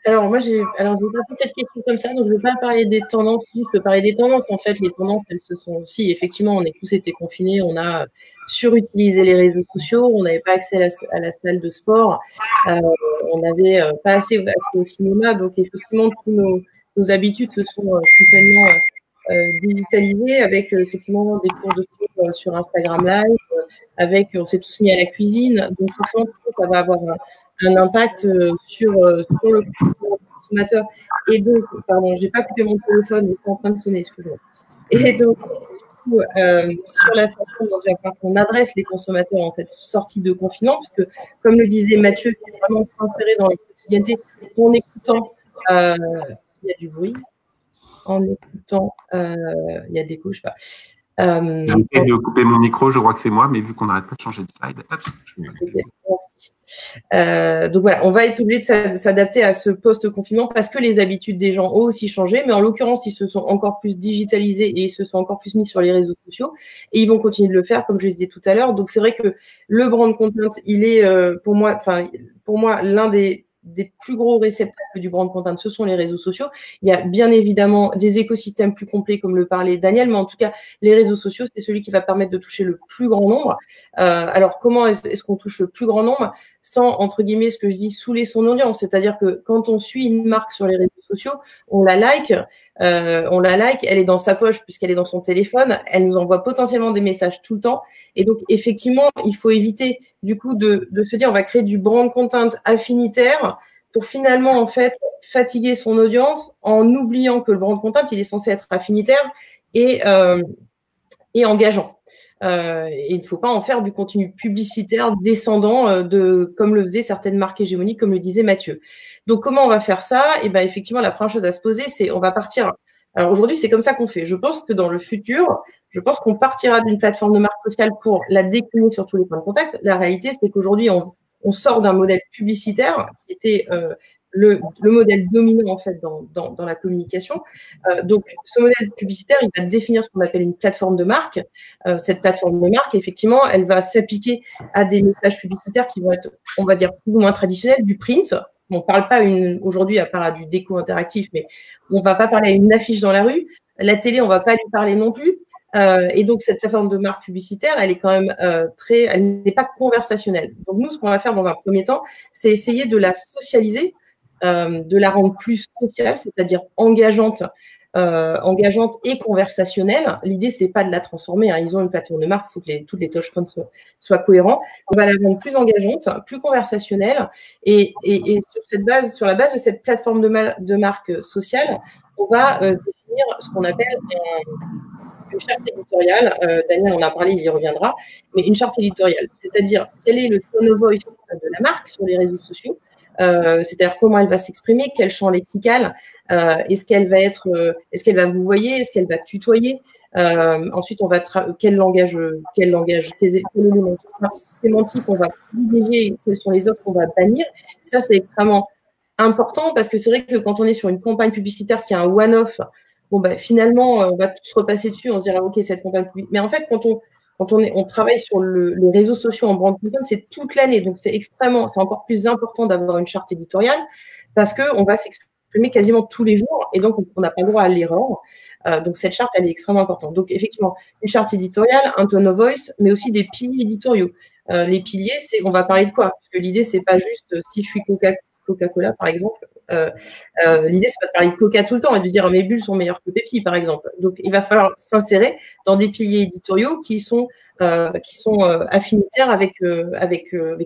[SPEAKER 3] Alors, moi, j'ai pas fait cette question comme ça, donc je ne vais pas parler des tendances. Je peux parler des tendances. En fait, les tendances, elles se sont aussi, effectivement, on a tous été confinés, on a surutilisé les réseaux sociaux, on n'avait pas accès à la salle de sport, on n'avait pas assez accès au cinéma, donc effectivement, toutes nos habitudes se sont complètement digitalisées avec effectivement des cours de sport sur Instagram Live, on s'est tous mis à la cuisine, donc forcément, ça va avoir un impact sur le consommateur. Et donc, pardon, j'ai pas coupé mon téléphone, mais c'est en train de sonner, excusez-moi. Et donc, sur la façon dont on adresse les consommateurs en cette sortie de confinement, puisque, comme le disait Mathieu, c'est vraiment s'insérer dans la quotidienneté en écoutant. Il y a du bruit. En écoutant, il y a des couches, je sais pas.
[SPEAKER 4] J'essaie de couper mon micro, je crois que c'est moi, mais vu qu'on n'arrête pas de changer de slide, hop,
[SPEAKER 3] merci. Donc voilà, on va être obligé de s'adapter à ce post-confinement parce que les habitudes des gens ont aussi changé, mais en l'occurrence, ils se sont encore plus digitalisés et ils se sont encore plus mis sur les réseaux sociaux et ils vont continuer de le faire, comme je le disais tout à l'heure. Donc c'est vrai que le brand content, il est pour moi l'un des plus gros réceptacles du brand content, ce sont les réseaux sociaux. Il y a bien évidemment des écosystèmes plus complets, comme le parlait Daniel, mais en tout cas, les réseaux sociaux, c'est celui qui va permettre de toucher le plus grand nombre. Alors, comment est-ce qu'on touche le plus grand nombre sans, entre guillemets, ce que je dis, saouler son audience? C'est-à-dire que quand on suit une marque sur les réseaux sociaux, on la like, elle est dans sa poche puisqu'elle est dans son téléphone, elle nous envoie potentiellement des messages tout le temps. Et donc, effectivement, il faut éviter du coup de se dire on va créer du brand content affinitaire pour finalement en fait fatiguer son audience en oubliant que le brand content il est censé être affinitaire et engageant. Et il ne faut pas en faire du contenu publicitaire descendant comme le faisaient certaines marques hégémoniques, comme le disait Mathieu. Donc comment on va faire ça? Et ben effectivement la première chose à se poser c'est on va partir. Alors aujourd'hui c'est comme ça qu'on fait. Je pense que dans le futur qu'on partira d'une plateforme de marque sociale pour la décliner sur tous les points de contact. La réalité, c'est qu'aujourd'hui, on sort d'un modèle publicitaire qui était le modèle dominant en fait dans la communication. Donc, ce modèle publicitaire, il va définir ce qu'on appelle une plateforme de marque. Cette plateforme de marque, effectivement, elle va s'appliquer à des messages publicitaires qui vont être, on va dire, plus ou moins traditionnels, du print. On ne parle pas aujourd'hui à part du déco interactif, mais on ne va pas parler à une affiche dans la rue. La télé, on ne va pas lui parler non plus. Et donc, cette plateforme de marque publicitaire, elle est quand même elle n'est pas conversationnelle. Donc, nous, ce qu'on va faire dans un premier temps, c'est essayer de la socialiser, de la rendre plus sociale, c'est-à-dire engageante et conversationnelle. L'idée, c'est pas de la transformer. Hein. Ils ont une plateforme de marque, il faut que toutes les touchpoints soient cohérents. On va la rendre plus engageante, plus conversationnelle, et sur la base de cette plateforme de marque sociale, on va définir ce qu'on appelle une charte éditoriale. Daniel en a parlé, il y reviendra, mais une charte éditoriale, c'est-à-dire quel est le tone of voice de la marque sur les réseaux sociaux, c'est-à-dire comment elle va s'exprimer, quel champ lexical, est-ce qu'elle va vous voyer, est-ce qu'elle va tutoyer, ensuite on va quel langage éléments sémantiques on va privilégier, quelles sont les offres qu'on va bannir. Ça c'est extrêmement important parce que c'est vrai que quand on est sur une campagne publicitaire qui a un one-off, bon, bah, finalement, on va tous repasser dessus, on se dira, OK, cette campagne publique. Mais en fait, quand on travaille sur les réseaux sociaux en brand content, c'est toute l'année. Donc, c'est encore plus important d'avoir une charte éditoriale parce qu'on va s'exprimer quasiment tous les jours et donc, on n'a pas le droit à l'erreur. Donc, cette charte, elle est extrêmement importante. Donc, effectivement, une charte éditoriale, un tone of voice, mais aussi des piliers éditoriaux. Les piliers, on va parler de quoi? Parce que l'idée, c'est pas juste si je suis Coca-Cola, par exemple. L'idée, c'est pas de parler de Coca tout le temps et de dire mes bulles sont meilleures que Pepsi, par exemple. Donc, il va falloir s'insérer dans des piliers éditoriaux qui sont affinitaires avec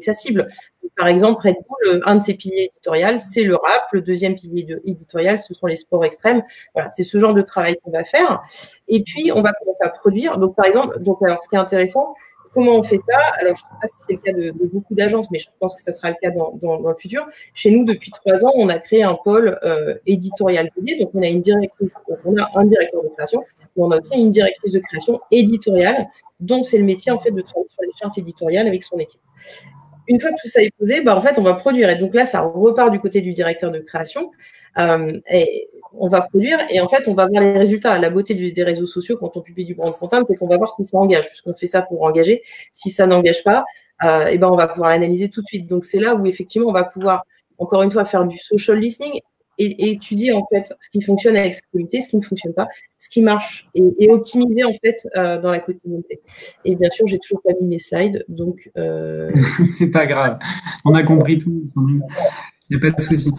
[SPEAKER 3] sa cible. Par exemple, Red Bull, un de ses piliers éditoriaux, c'est le rap. Le deuxième pilier éditorial, ce sont les sports extrêmes. Voilà, c'est ce genre de travail qu'on va faire. Et puis, on va commencer à produire. Donc, par exemple, alors, ce qui est intéressant, comment on fait ça? Alors, je ne sais pas si c'est le cas de beaucoup d'agences, mais je pense que ça sera le cas dans le futur. Chez nous, depuis 3 ans, on a créé un pôle éditorial dédié. Donc, on a une directrice, on a un directeur de création, mais on a aussi une directrice de création éditoriale, dont c'est le métier en fait de travailler sur les chartes éditoriales avec son équipe. Une fois que tout ça est posé, en fait, on va produire. Et donc là, ça repart du côté du directeur de création. Et on va produire et en fait, on va voir les résultats. La beauté des réseaux sociaux quand on publie du brand content, c'est qu'on va voir si ça engage, puisqu'on fait ça pour engager. Si ça n'engage pas, on va pouvoir l'analyser tout de suite. Donc, c'est là où effectivement, on va pouvoir, encore une fois, faire du social listening et étudier en fait ce qui fonctionne avec sa communauté, ce qui ne fonctionne pas, ce qui marche et optimiser en fait dans la quotidienneté. Et bien sûr, j'ai toujours pas mis mes slides, donc
[SPEAKER 1] c'est pas grave. On a compris tout. Il n'y a pas de souci.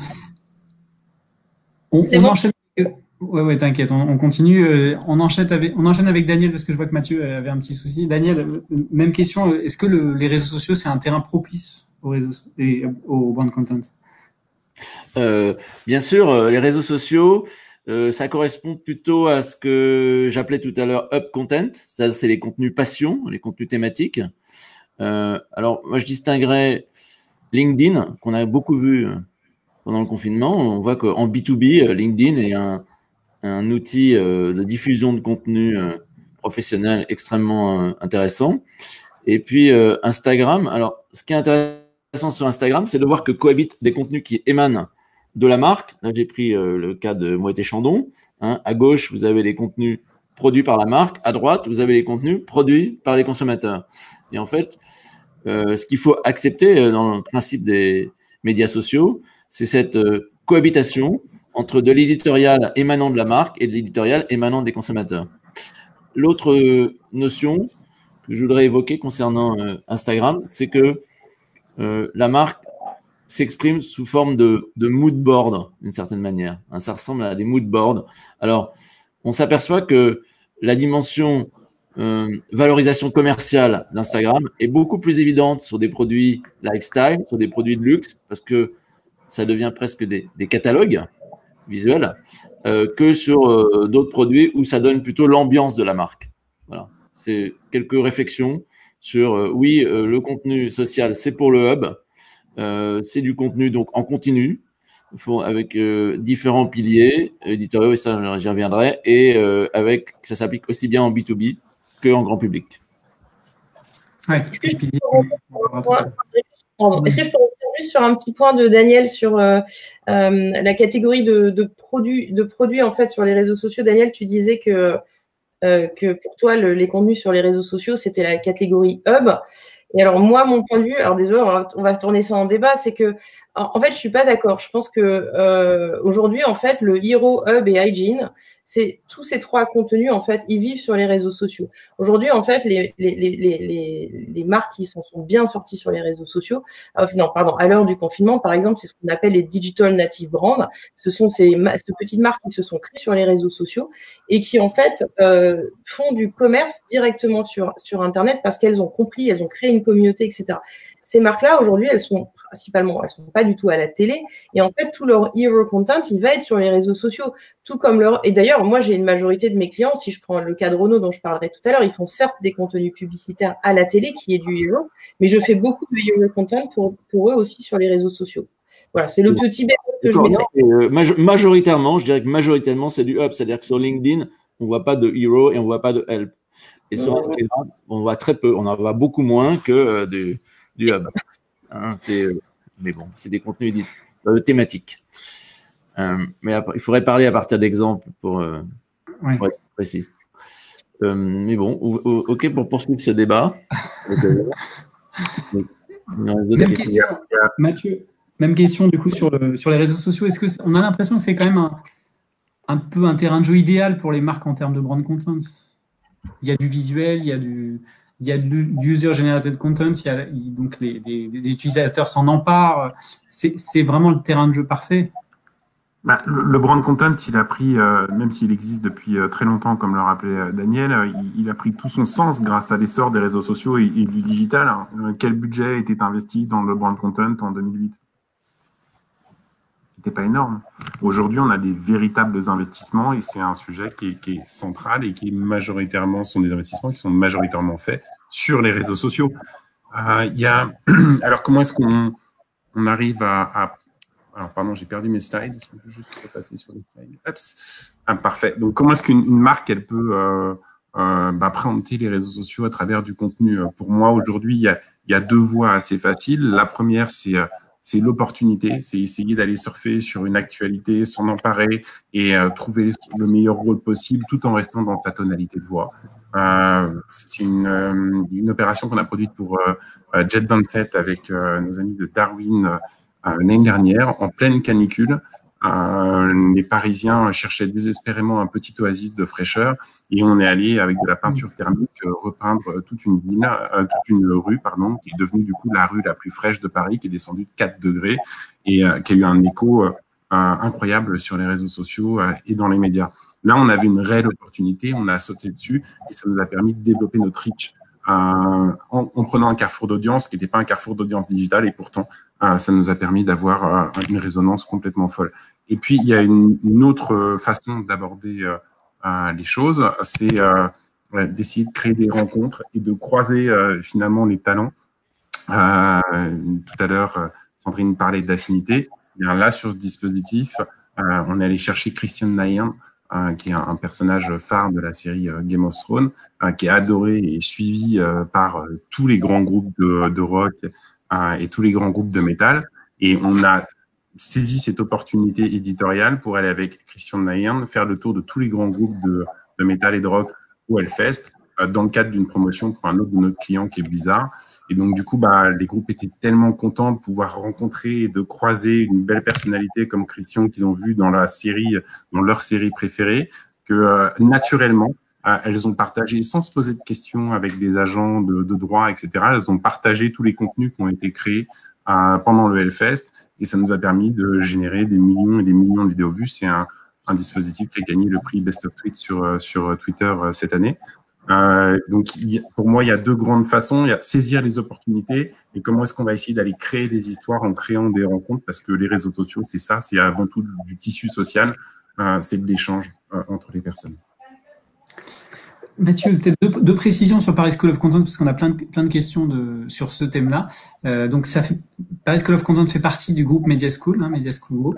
[SPEAKER 1] On
[SPEAKER 3] bon.
[SPEAKER 1] enchaîne. Ouais, t'inquiète, on continue. On enchaîne avec Daniel parce que je vois que Mathieu avait un petit souci. Daniel, même question. Est-ce que les réseaux sociaux, c'est un terrain propice au brand content?
[SPEAKER 2] Bien sûr, les réseaux sociaux, ça correspond plutôt à ce que j'appelais tout à l'heure up content. Ça, c'est les contenus passion, les contenus thématiques. Alors, moi, je distinguerais LinkedIn, qu'on a beaucoup vu pendant le confinement. On voit qu'en B2B, LinkedIn est un outil de diffusion de contenu professionnel extrêmement intéressant. Et puis, Instagram. Alors, ce qui est intéressant sur Instagram, c'est de voir que cohabitent des contenus qui émanent de la marque. Là, j'ai pris le cas de Moët & Chandon. À gauche, vous avez les contenus produits par la marque. À droite, vous avez les contenus produits par les consommateurs. Et en fait, ce qu'il faut accepter dans le principe des médias sociaux, c'est cette cohabitation entre de l'éditorial émanant de la marque et de l'éditorial émanant des consommateurs. L'autre notion que je voudrais évoquer concernant Instagram, c'est que la marque s'exprime sous forme de mood board, d'une certaine manière. Ça ressemble à des mood boards. Alors, on s'aperçoit que la dimension valorisation commerciale d'Instagram est beaucoup plus évidente sur des produits lifestyle, sur des produits de luxe, parce que ça devient presque des catalogues visuels, que sur d'autres produits où ça donne plutôt l'ambiance de la marque. Voilà. C'est quelques réflexions sur, oui, le contenu social, c'est pour le hub, c'est du contenu donc en continu, avec différents piliers éditoriaux, et ça j'y reviendrai, et ça s'applique aussi bien en B2B qu'en grand public.
[SPEAKER 1] Ouais,
[SPEAKER 3] Est-ce que je peux revenir juste sur un petit point de Daniel sur la catégorie de produits en fait sur les réseaux sociaux? Daniel, tu disais que pour toi, les contenus sur les réseaux sociaux, c'était la catégorie hub. Et alors, moi, mon point de vue, alors désolé, on va tourner ça en débat, c'est que, en fait, je suis pas d'accord. Je pense que aujourd'hui, en fait, le Hero, Hub et Hygiene, c'est tous ces trois contenus, en fait, ils vivent sur les réseaux sociaux. Aujourd'hui, en fait, les marques qui sont bien sorties sur les réseaux sociaux, non, pardon, à l'heure du confinement, par exemple, c'est ce qu'on appelle les digital native brands. Ce sont ces petites marques qui se sont créées sur les réseaux sociaux et qui, en fait, font du commerce directement sur Internet parce qu'elles ont compris, elles ont créé une communauté, etc. Ces marques-là, aujourd'hui, elles sont pas du tout à la télé. Et en fait, tout leur hero content, il va être sur les réseaux sociaux. Tout comme et d'ailleurs, moi, j'ai une majorité de mes clients, si je prends le cas de Renault dont je parlerai tout à l'heure, ils font certes des contenus publicitaires à la télé, qui est du hero, mais je fais beaucoup de hero content pour eux aussi sur les réseaux sociaux. Voilà, c'est le petit bémol que je mettrais.
[SPEAKER 2] Majoritairement, je dirais que majoritairement, c'est du hub. C'est-à-dire que sur LinkedIn, on ne voit pas de hero et on ne voit pas de help. Et sur Instagram, on voit très peu. On en voit beaucoup moins que du hub. Mais bon, c'est des contenus thématiques. Mais après, il faudrait parler à partir d'exemples pour être précis. Mais bon, OK pour poursuivre ce débat.
[SPEAKER 1] Même question, Mathieu. Même question du coup sur les réseaux sociaux. Est-ce que on a l'impression que c'est quand même un peu un terrain de jeu idéal pour les marques en termes de brand content? Il y a du visuel, il y a du user-generated content, donc les utilisateurs s'en emparent. C'est vraiment le terrain de jeu parfait.
[SPEAKER 4] Le brand content, il a pris, même s'il existe depuis très longtemps, comme le rappelait Daniel, il a pris tout son sens grâce à l'essor des réseaux sociaux et du digital. Quel budget était investi dans le brand content en 2008? C'était pas énorme. Aujourd'hui, on a des véritables investissements et c'est un sujet qui est central et qui est majoritairement, sont des investissements qui sont majoritairement faits sur les réseaux sociaux. Alors, comment est-ce qu'on arrive alors, pardon, j'ai perdu mes slides. Est-ce qu'on peut juste repasser sur les slides? Parfait. Donc, comment est-ce qu'une marque, elle peut présenter les réseaux sociaux à travers du contenu? Pour moi, aujourd'hui, il y a deux voies assez faciles. La première, c'est l'opportunité, c'est essayer d'aller surfer sur une actualité, s'en emparer et trouver le meilleur rôle possible tout en restant dans sa tonalité de voix. C'est une opération qu'on a produite pour Jet27 avec nos amis de Darwin l'année dernière, en pleine canicule. Les Parisiens cherchaient désespérément un petit oasis de fraîcheur et on est allé avec de la peinture thermique repeindre toute une rue, qui est devenue du coup la rue la plus fraîche de Paris, qui est descendue de 4 degrés et qui a eu un écho incroyable sur les réseaux sociaux et dans les médias. Là, on avait une réelle opportunité, on a sauté dessus et ça nous a permis de développer notre reach en prenant un carrefour d'audience qui n'était pas un carrefour d'audience digitale et pourtant ça nous a permis d'avoir une résonance complètement folle. Et puis il y a une autre façon d'aborder les choses, c'est d'essayer de créer des rencontres et de croiser finalement les talents. Tout à l'heure, Sandrine parlait d'affinité. Là, sur ce dispositif, on est allé chercher Christian Nairn, qui est un personnage phare de la série Game of Thrones, qui est adoré et suivi par tous les grands groupes de rock et tous les grands groupes de métal. Et on a saisi cette opportunité éditoriale pour aller avec Christian Nairn faire le tour de tous les grands groupes de métal et de rock au Hellfest dans le cadre d'une promotion pour un autre de nos clients qui est Blizzard. Et donc, du coup, les groupes étaient tellement contents de pouvoir rencontrer et de croiser une belle personnalité comme Christian qu'ils ont vu dans leur série préférée, que naturellement, elles ont partagé, sans se poser de questions avec des agents de droit, etc., elles ont partagé tous les contenus qui ont été créés pendant le Hellfest et ça nous a permis de générer des millions et des millions de vidéos vues. C'est un dispositif qui a gagné le prix Best of Tweets sur Twitter cette année. Donc, pour moi, il y a deux grandes façons. Il y a saisir les opportunités et comment est-ce qu'on va essayer d'aller créer des histoires en créant des rencontres, parce que les réseaux sociaux, c'est ça, c'est avant tout du tissu social, c'est de l'échange entre les personnes.
[SPEAKER 1] Mathieu, peut-être deux précisions sur Paris School of Content, parce qu'on a plein de questions sur ce thème-là. Donc, Paris School of Content fait partie du groupe Media School, Media School Group.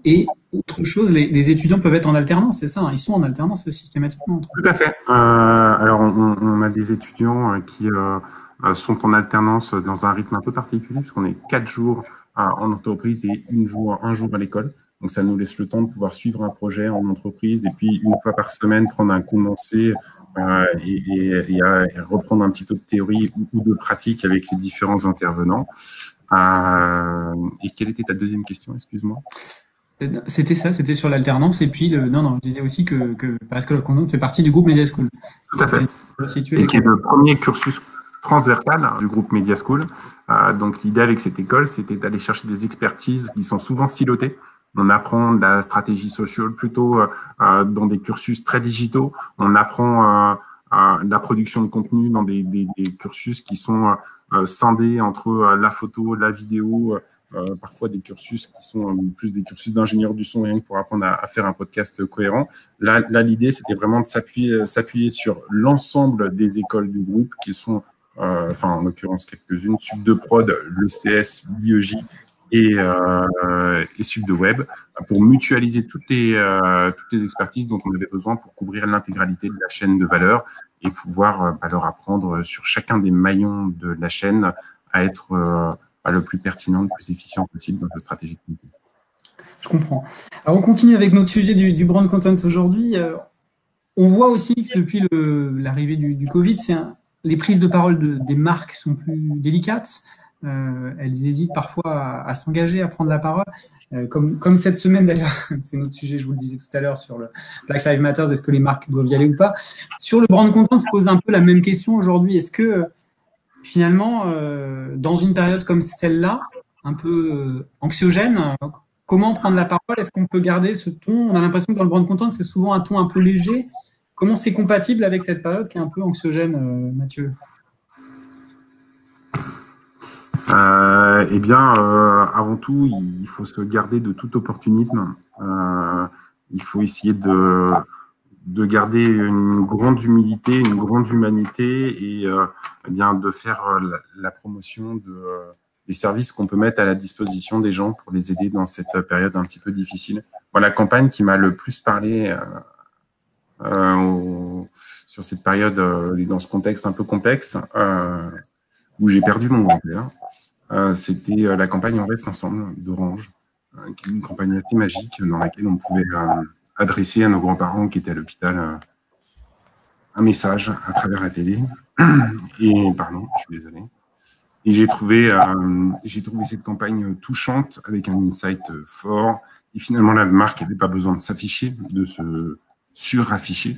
[SPEAKER 1] Et autre chose, les étudiants peuvent être en alternance, c'est ça, ils sont en alternance systématiquement.
[SPEAKER 4] Tout à fait. Alors, on a des étudiants qui sont en alternance dans un rythme un peu particulier, puisqu'on est 4 jours en entreprise et un jour à l'école. Donc, ça nous laisse le temps de pouvoir suivre un projet en entreprise et puis une fois par semaine prendre un condensé et reprendre un petit peu de théorie ou de pratique avec les différents intervenants. Et quelle était ta deuxième question, excuse-moi?
[SPEAKER 1] C'était ça, c'était sur l'alternance. Et puis, je disais aussi que Paris School of Content fait partie du groupe Media School.
[SPEAKER 4] Tout à fait. Et qui est le premier cursus transversal du groupe Media School. Donc, l'idée avec cette école, c'était d'aller chercher des expertises qui sont souvent silotées. On apprend de la stratégie sociale plutôt dans des cursus très digitaux. On apprend de la production de contenu dans des cursus qui sont scindés entre la photo, la vidéo, parfois des cursus qui sont plus des cursus d'ingénieur du son, rien que pour apprendre à faire un podcast cohérent. Là, l'idée, c'était vraiment de s'appuyer sur l'ensemble des écoles du groupe qui sont, en l'occurrence quelques-unes, Sub de Prod, l'ECS, l'IEJ, et Sub de Web, pour mutualiser toutes les expertises dont on avait besoin pour couvrir l'intégralité de la chaîne de valeur et pouvoir leur apprendre sur chacun des maillons de la chaîne à être le plus pertinent, le plus efficient possible dans sa stratégie de contenu.
[SPEAKER 1] Je comprends. Alors, on continue avec notre sujet du brand content aujourd'hui. On voit aussi que depuis l'arrivée du Covid, les prises de parole des marques sont plus délicates. Elles hésitent parfois à s'engager, à prendre la parole, comme cette semaine d'ailleurs, c'est notre sujet, je vous le disais tout à l'heure, sur le Black Lives Matter, est-ce que les marques doivent y aller ou pas? Sur le brand content, on se pose un peu la même question aujourd'hui. Est-ce que finalement, dans une période comme celle-là, un peu anxiogène, comment prendre la parole? Est-ce qu'on peut garder ce ton? On a l'impression que dans le brand content, c'est souvent un ton un peu léger. Comment c'est compatible avec cette période qui est un peu anxiogène, Mathieu?
[SPEAKER 4] Eh bien, avant tout, il faut se garder de tout opportunisme. Il faut essayer de garder une grande humilité, une grande humanité et eh bien de faire la promotion des services qu'on peut mettre à la disposition des gens pour les aider dans cette période un petit peu difficile. Voilà, la campagne qui m'a le plus parlé sur cette période, dans ce contexte un peu complexe, où j'ai perdu mon grand-père. C'était la campagne On reste ensemble d'Orange, qui est une campagne assez magique dans laquelle on pouvait adresser à nos grands-parents qui étaient à l'hôpital un message à travers la télé. Et pardon, je suis désolé. Et j'ai trouvé cette campagne touchante avec un insight fort. Et finalement, la marque n'avait pas besoin de s'afficher, de se surafficher.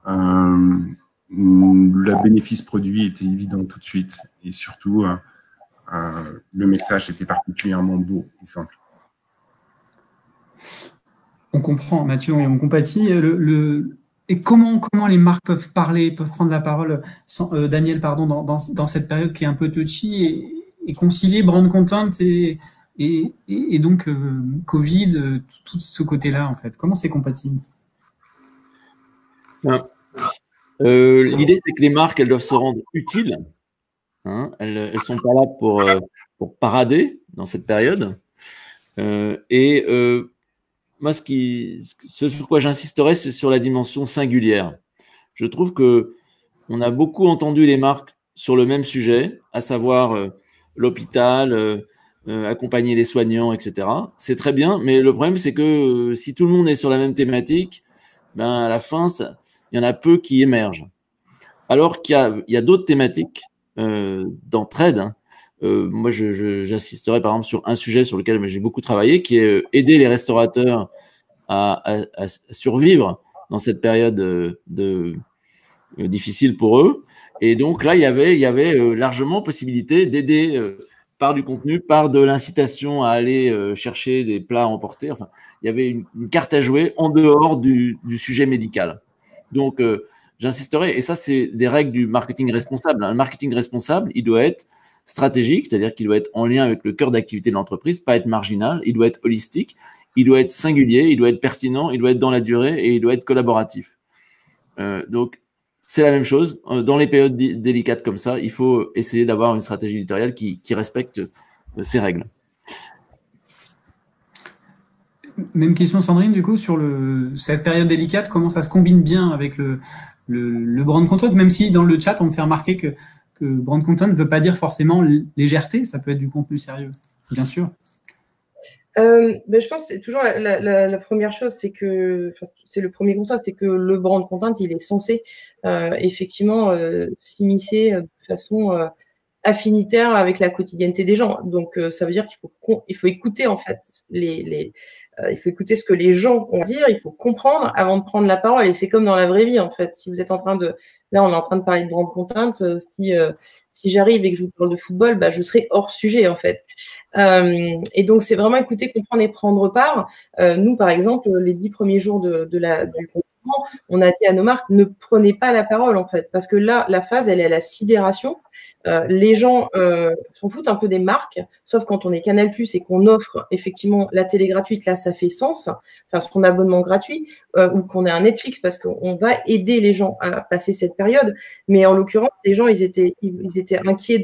[SPEAKER 4] Le bénéfice produit était évident tout de suite. Et surtout, le message était particulièrement beau et simple.
[SPEAKER 1] On comprend, Mathieu, et on compatit. Et comment les marques peuvent parler, peuvent prendre la parole, Daniel, pardon, dans cette période qui est un peu touchy et concilier brand content et donc Covid, tout ce côté-là, en fait. Comment c'est compatible?
[SPEAKER 2] L'idée, c'est que les marques, elles doivent se rendre utiles. Hein, elles sont pas là pour parader dans cette période. Moi, ce sur quoi j'insisterai, c'est sur la dimension singulière. Je trouve que on a beaucoup entendu les marques sur le même sujet, à savoir l'hôpital, accompagner les soignants, etc. C'est très bien, mais le problème, c'est que si tout le monde est sur la même thématique, ben à la fin, il y en a peu qui émergent. Alors qu'il y a d'autres thématiques d'entraide. Hein. Moi, j'insisterai par exemple sur un sujet sur lequel j'ai beaucoup travaillé, qui est aider les restaurateurs à survivre dans cette période difficile pour eux. Et donc là, il y avait largement possibilité d'aider par du contenu, par de l'incitation à aller chercher des plats à emporter. Enfin, il y avait une carte à jouer en dehors du sujet médical. Donc, j'insisterai, et ça, c'est des règles du marketing responsable. Un marketing responsable, il doit être stratégique, c'est-à-dire qu'il doit être en lien avec le cœur d'activité de l'entreprise, pas être marginal, il doit être holistique, il doit être singulier, il doit être pertinent, il doit être dans la durée et il doit être collaboratif. Donc, c'est la même chose. Dans les périodes délicates comme ça, il faut essayer d'avoir une stratégie éditoriale qui respecte ces règles.
[SPEAKER 1] Même question, Sandrine, du coup, sur cette période délicate, comment ça se combine bien avec le brand content, même si dans le chat, on me fait remarquer que brand content ne veut pas dire forcément légèreté, ça peut être du contenu sérieux, bien sûr.
[SPEAKER 3] Je pense que c'est toujours la première chose, c'est le premier constat, c'est que le brand content, il est censé effectivement s'immiscer de façon affinitaire avec la quotidienneté des gens. Donc ça veut dire qu'il faut écouter en fait il faut écouter ce que les gens ont à dire, il faut comprendre avant de prendre la parole. Et c'est comme dans la vraie vie en fait. Si vous êtes là, on est en train de parler de brand content. Si j'arrive et que je vous parle de football, je serai hors sujet en fait. Et donc c'est vraiment écouter, comprendre et prendre part. Nous, par exemple, les 10 premiers jours du confinement, on a dit à nos marques, ne prenez pas la parole en fait, parce que là, la phase, elle est à la sidération. Les gens s'en foutent un peu des marques, sauf quand on est Canal+ et qu'on offre effectivement la télé gratuite, là ça fait sens, enfin son abonnement gratuit, ou qu'on ait un Netflix, parce qu'on va aider les gens à passer cette période. Mais en l'occurrence, les gens ils étaient inquiets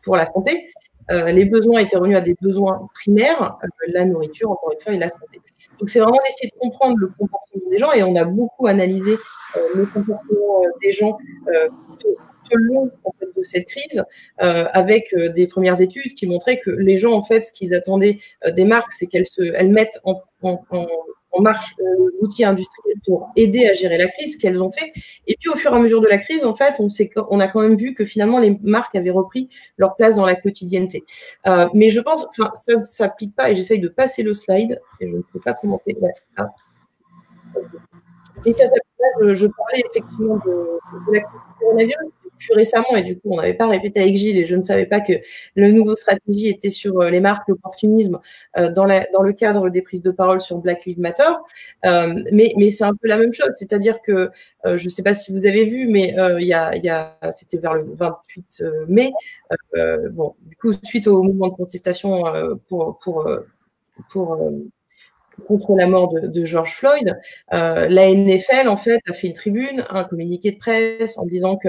[SPEAKER 3] pour la santé. Les besoins étaient revenus à des besoins primaires, la nourriture encore une fois et la santé. Donc c'est vraiment d'essayer de comprendre le comportement des gens, et on a beaucoup analysé le comportement des gens tout le long en fait, de cette crise, avec des premières études qui montraient que les gens, en fait, ce qu'ils attendaient des marques, c'est qu'elles mettent en marche l'outil industriel pour aider à gérer la crise, qu'elles ont fait. Et puis, au fur et à mesure de la crise, en fait, on a quand même vu que finalement, les marques avaient repris leur place dans la quotidienneté. Mais je pense, enfin, ça ne s'applique pas, et j'essaye de passer le slide, et je ne sais pas commenter. Ouais. Ah. Et ça s'applique pas, je parlais effectivement de la crise du coronavirus. plus récemment, et du coup, on n'avait pas répété avec Gilles, et je ne savais pas que le nouveau stratégie était sur les marques, l'opportunisme, dans le cadre des prises de parole sur Black Lives Matter. Mais c'est un peu la même chose, c'est-à-dire que je ne sais pas si vous avez vu, mais c'était vers le 28 mai. Bon, du coup, suite au mouvement de contestation contre la mort de George Floyd, la NFL en fait a fait une tribune, un communiqué de presse en disant que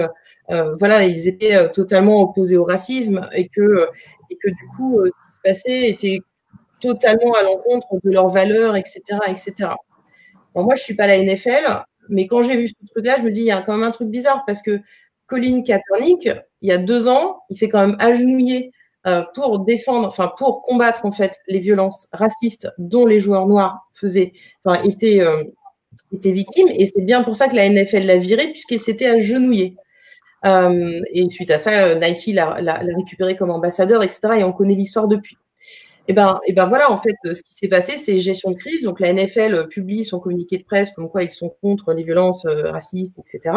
[SPEAKER 3] voilà, ils étaient totalement opposés au racisme et que du coup ce qui se passait était totalement à l'encontre de leurs valeurs, etc., etc. Bon, moi je suis pas la NFL, mais quand j'ai vu ce truc-là, je me dis il y a quand même un truc bizarre parce que Colin Kaepernick, il y a 2 ans, il s'est quand même agenouillé pour défendre, enfin pour combattre en fait les violences racistes dont les joueurs noirs étaient victimes, et c'est bien pour ça que la NFL l'a viré puisqu'il s'était agenouillé. Et suite à ça, Nike l'a récupéré comme ambassadeur, etc. Et on connaît l'histoire depuis. Et ben voilà, en fait, ce qui s'est passé, c'est gestion de crise. Donc la NFL publie son communiqué de presse comme quoi ils sont contre les violences racistes, etc.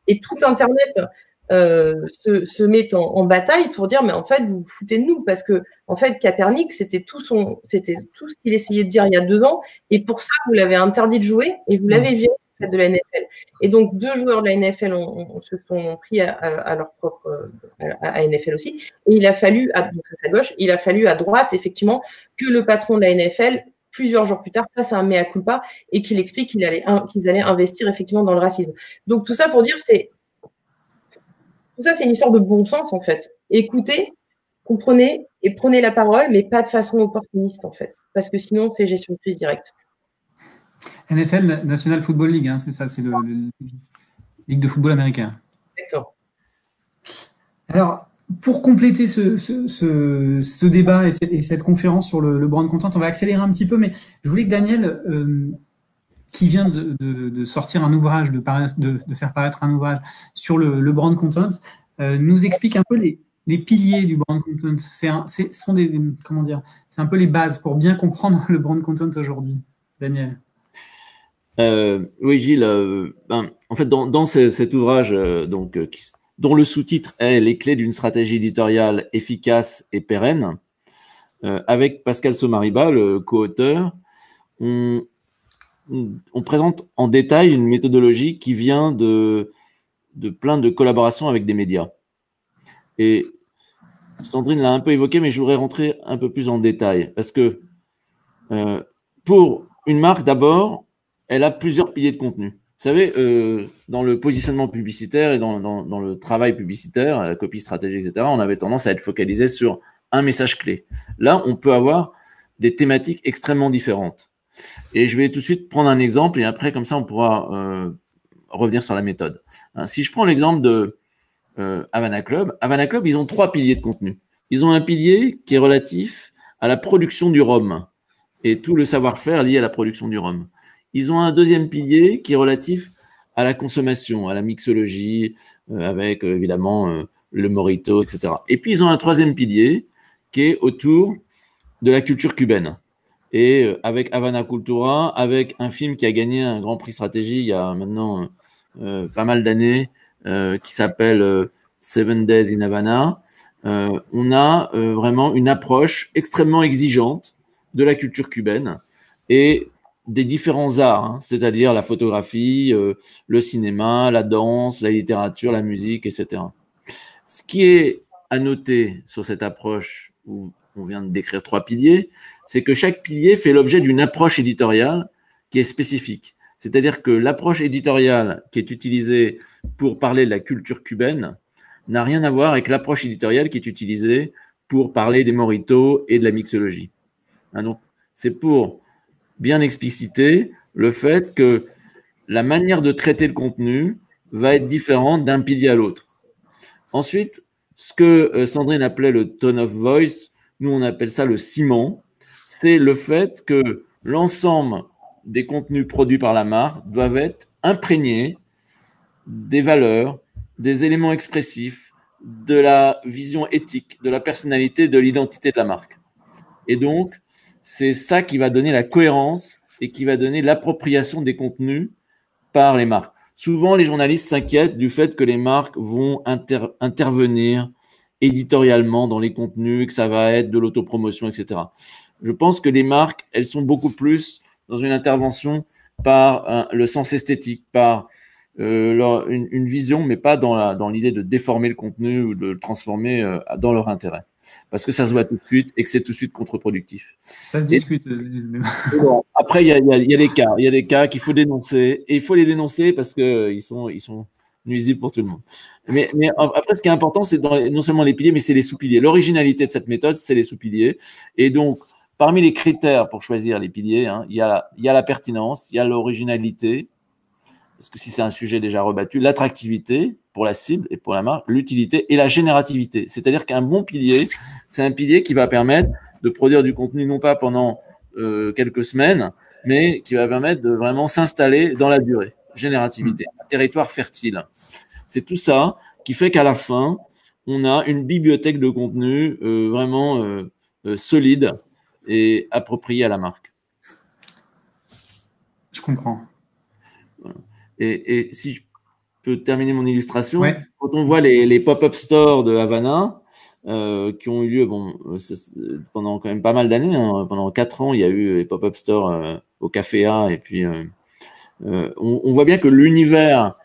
[SPEAKER 3] Et tout Internet se met en bataille pour dire mais en fait vous vous foutez de nous parce que en fait Kaepernick c'était tout ce qu'il essayait de dire il y a 2 ans, et pour ça vous l'avez interdit de jouer et vous l'avez viré de la NFL. Et donc 2 joueurs de la NFL se sont pris à leur propre à NFL aussi, et il a fallu à gauche, il a fallu à droite effectivement que le patron de la NFL plusieurs jours plus tard fasse un mea culpa et qu'il explique qu'ils allaient investir effectivement dans le racisme. Donc tout ça pour dire tout ça, c'est une histoire de bon sens, en fait. Écoutez, comprenez et prenez la parole, mais pas de façon opportuniste, en fait. Parce que sinon, c'est gestion de crise directe.
[SPEAKER 1] NFL, National Football League, hein, c'est ça, c'est le Ligue de football américain.
[SPEAKER 3] D'accord.
[SPEAKER 1] Alors, pour compléter ce débat et cette conférence sur le brand content, on va accélérer un petit peu, mais je voulais que Daniel, qui vient de sortir un ouvrage, de faire paraître un ouvrage sur le brand content, nous explique un peu les piliers du brand content. C'est un peu les bases pour bien comprendre le brand content aujourd'hui. Daniel.
[SPEAKER 2] Oui, Gilles. En fait, dans cet ouvrage, dont le sous-titre est Les clés d'une stratégie éditoriale efficace et pérenne, avec Pascal Somariba, le co-auteur, on présente en détail une méthodologie qui vient de plein de collaborations avec des médias. Et Sandrine l'a un peu évoqué, mais je voudrais rentrer un peu plus en détail. Parce que pour une marque, d'abord, elle a plusieurs piliers de contenu. Vous savez, dans le positionnement publicitaire et dans le travail publicitaire, la copie stratégique, etc., on avait tendance à être focalisé sur un message clé. Là, on peut avoir des thématiques extrêmement différentes. Et je vais tout de suite prendre un exemple et après, comme ça, on pourra revenir sur la méthode. Si je prends l'exemple de Havana Club, ils ont 3 piliers de contenu. Ils ont un pilier qui est relatif à la production du rhum et tout le savoir-faire lié à la production du rhum. Ils ont un deuxième pilier qui est relatif à la consommation, à la mixologie, avec évidemment le mojito, etc. Et puis, ils ont un troisième pilier qui est autour de la culture cubaine. Et avec Havana Cultura, avec un film qui a gagné un grand prix stratégie il y a maintenant pas mal d'années, qui s'appelle Seven Days in Havana, on a vraiment une approche extrêmement exigeante de la culture cubaine et des différents arts, hein, c'est-à-dire la photographie, le cinéma, la danse, la littérature, la musique, etc. Ce qui est à noter sur cette approche où on vient de décrire 3 piliers, c'est que chaque pilier fait l'objet d'une approche éditoriale qui est spécifique. C'est-à-dire que l'approche éditoriale qui est utilisée pour parler de la culture cubaine n'a rien à voir avec l'approche éditoriale qui est utilisée pour parler des mojitos et de la mixologie. Donc, c'est pour bien expliciter le fait que la manière de traiter le contenu va être différente d'un pilier à l'autre. Ensuite, ce que Sandrine appelait le tone of voice, nous on appelle ça le ciment, c'est le fait que l'ensemble des contenus produits par la marque doivent être imprégnés des valeurs, des éléments expressifs, de la vision éthique, de la personnalité, de l'identité de la marque. Et donc, c'est ça qui va donner la cohérence et qui va donner l'appropriation des contenus par les marques. souvent les journalistes s'inquiètent du fait que les marques vont intervenir éditorialement dans les contenus et que ça va être de l'autopromotion, etc. Je pense que les marques, elles sont beaucoup plus dans une intervention par le sens esthétique, par une vision, mais pas dans l'idée de déformer le contenu ou de le transformer dans leur intérêt. Parce que ça se voit tout de suite et que c'est tout de suite contre-productif.
[SPEAKER 1] Ça se discute.
[SPEAKER 2] Bon, après, il y a des cas. Il y a des cas qu'il faut dénoncer. Et il faut les dénoncer parce qu'ils sont nuisibles pour tout le monde. Mais après, ce qui est important, c'est non seulement les piliers, mais c'est les sous-piliers. L'originalité de cette méthode, c'est les sous-piliers. Et donc, parmi les critères pour choisir les piliers, hein, il y a la pertinence, il y a l'originalité, parce que si c'est un sujet déjà rebattu, l'attractivité pour la cible et pour la marque, l'utilité et la générativité. C'est-à-dire qu'un bon pilier, c'est un pilier qui va permettre de produire du contenu non pas pendant quelques semaines, mais qui va permettre de vraiment s'installer dans la durée. Générativité, un territoire fertile. C'est tout ça qui fait qu'à la fin, on a une bibliothèque de contenu vraiment solide et appropriée à la marque.
[SPEAKER 1] Je comprends.
[SPEAKER 2] Voilà. Et si je peux terminer mon illustration,
[SPEAKER 1] ouais.
[SPEAKER 2] Quand on voit les pop-up stores de Havana qui ont eu lieu pendant quand même pas mal d'années, hein, pendant 4 ans, il y a eu les pop-up stores au Café A, et puis on voit bien que l'univers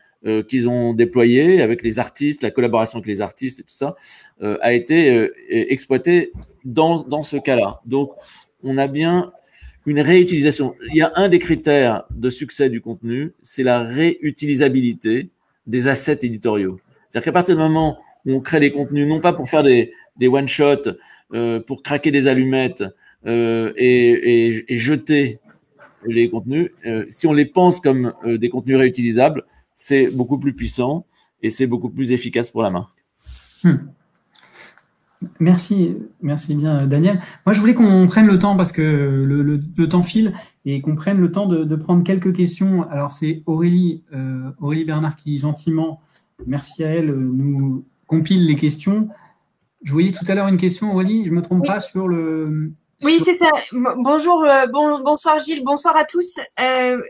[SPEAKER 2] qu'ils ont déployé avec les artistes, la collaboration avec les artistes et tout ça, a été exploité dans ce cas-là. Donc, on a bien une réutilisation. Il y a un des critères de succès du contenu, c'est la réutilisabilité des assets éditoriaux. C'est-à-dire qu'à partir du moment où on crée des contenus, non pas pour faire des one-shots, pour craquer des allumettes et jeter les contenus, si on les pense comme des contenus réutilisables, c'est beaucoup plus puissant et c'est beaucoup plus efficace pour la marque.
[SPEAKER 1] Merci bien Daniel. Moi je voulais qu'on prenne le temps parce que le temps file et qu'on prenne le temps de prendre quelques questions. Alors c'est Aurélie Bernard qui gentiment, merci à elle, nous compile les questions. Je voyais tout à l'heure une question, Aurélie, je ne me trompe pas sur le...
[SPEAKER 5] Oui, c'est ça. Bonjour, bonsoir Gilles, bonsoir à tous.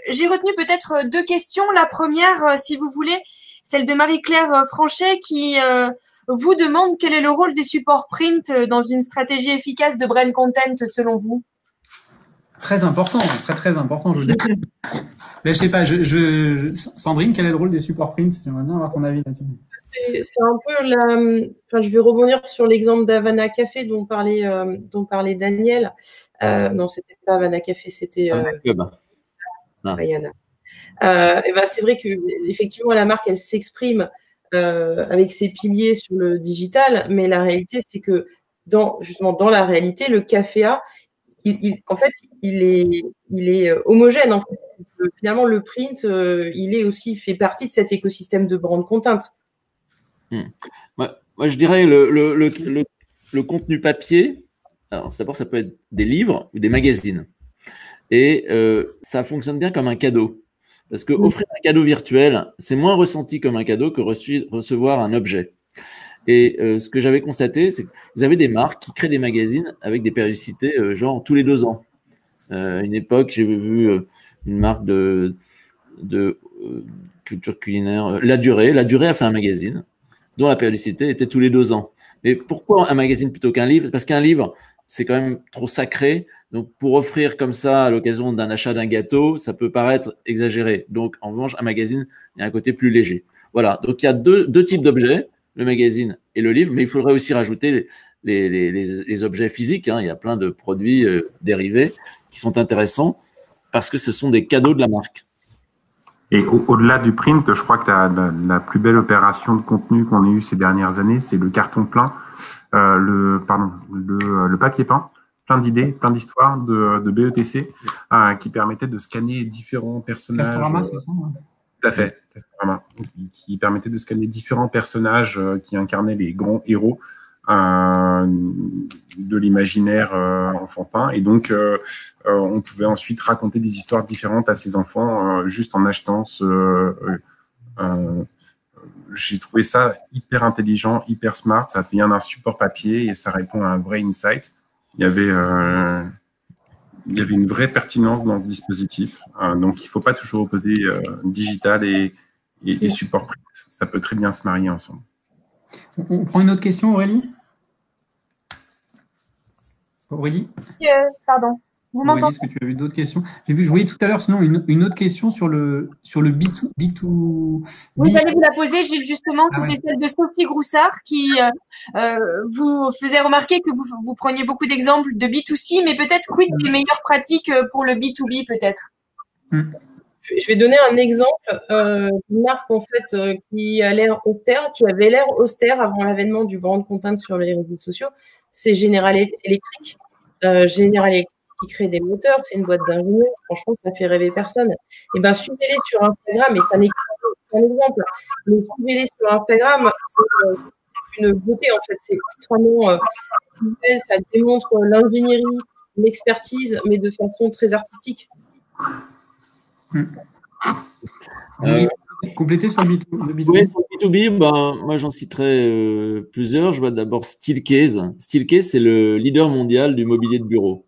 [SPEAKER 5] J'ai retenu peut-être 2 questions. La première, si vous voulez, celle de Marie-Claire Franchet qui vous demande quel est le rôle des supports print dans une stratégie efficace de brand content selon vous.
[SPEAKER 1] Très important, très important, je veux dire. Mais je sais pas, Sandrine, quel est le rôle des supports print? J'aimerais bien avoir ton avis là-dessus.
[SPEAKER 3] C'est un peu je vais rebondir sur l'exemple d'Havana Café dont parlait Daniel. Non, c'était pas Havana Café, c'était Diana. C'est vrai que effectivement la marque elle s'exprime avec ses piliers sur le digital, mais la réalité c'est que dans la réalité le Café A en fait il est homogène en fait. Finalement le print il fait partie de cet écosystème de brand content.
[SPEAKER 2] Moi, je dirais le contenu papier. Alors, d'abord, ça peut être des livres ou des magazines. Et ça fonctionne bien comme un cadeau. Parce que offrir un cadeau virtuel, c'est moins ressenti comme un cadeau que recevoir un objet. Et ce que j'avais constaté, c'est que vous avez des marques qui créent des magazines avec des périodicités genre tous les 2 ans. À une époque, j'ai vu une marque de culture culinaire, La Durée. La Durée a fait un magazine dont la périodicité était tous les 2 ans. Mais pourquoi un magazine plutôt qu'un livre? Parce qu'un livre, c'est quand même trop sacré. Donc, pour offrir comme ça à l'occasion d'un achat d'un gâteau, ça peut paraître exagéré. Donc, en revanche, un magazine, il y a un côté plus léger. Voilà. Donc, il y a deux types d'objets, le magazine et le livre, mais il faudrait aussi rajouter les objets physiques. Hein. Il y a plein de produits dérivés qui sont intéressants parce que ce sont des cadeaux de la marque.
[SPEAKER 4] Et au-delà du print, je crois que la plus belle opération de contenu qu'on ait eu ces dernières années, c'est le carton plein, le papier peint, plein d'idées, plein d'histoires de BETC qui permettait de scanner différents personnages.
[SPEAKER 1] Castorama, c'est ça?
[SPEAKER 4] Tout à fait, Castorama, qui permettait de scanner différents personnages qui incarnaient les grands héros de l'imaginaire enfantin, et donc on pouvait ensuite raconter des histoires différentes à ses enfants juste en achetant j'ai trouvé ça hyper intelligent, hyper smart. Ça vient d'un support papier et ça répond à un vrai insight. Il y avait une vraie pertinence dans ce dispositif, donc il ne faut pas toujours opposer digital et et support print. Ça peut très bien se marier ensemble.
[SPEAKER 1] On prend une autre question, Aurélie? Aurélie?
[SPEAKER 5] Pardon. Vous m'entendez?
[SPEAKER 1] Aurélie, est-ce que tu as vu d'autres questions? J'ai vu, je voyais tout à l'heure, sinon, une autre question sur le B2.
[SPEAKER 5] Oui, j'allais vous la poser, Gilles, justement.
[SPEAKER 1] Ah,
[SPEAKER 5] C'était celle de Sophie Groussard qui vous faisait remarquer que vous preniez beaucoup d'exemples de B2C, mais peut-être quid des meilleures pratiques pour le B2B, peut-être?
[SPEAKER 3] Je vais donner un exemple d'une marque en fait qui a l'air austère, qui avait l'air austère avant l'avènement du brand content sur les réseaux sociaux. C'est General Electric. General Electric qui crée des moteurs, c'est une boîte d'ingénieurs. Franchement, ça fait rêver personne. Et ben, suivez-les sur Instagram, et ça n'est qu'un exemple. Mais suivez-les sur Instagram, c'est une beauté en fait. C'est extrêmement visuel, ça démontre l'ingénierie, l'expertise, mais de façon très artistique.
[SPEAKER 1] Compléter sur le B2B?
[SPEAKER 2] Oui, sur le B2B, moi j'en citerai plusieurs. Je vois d'abord Steelcase. Steelcase, c'est le leader mondial du mobilier de bureau.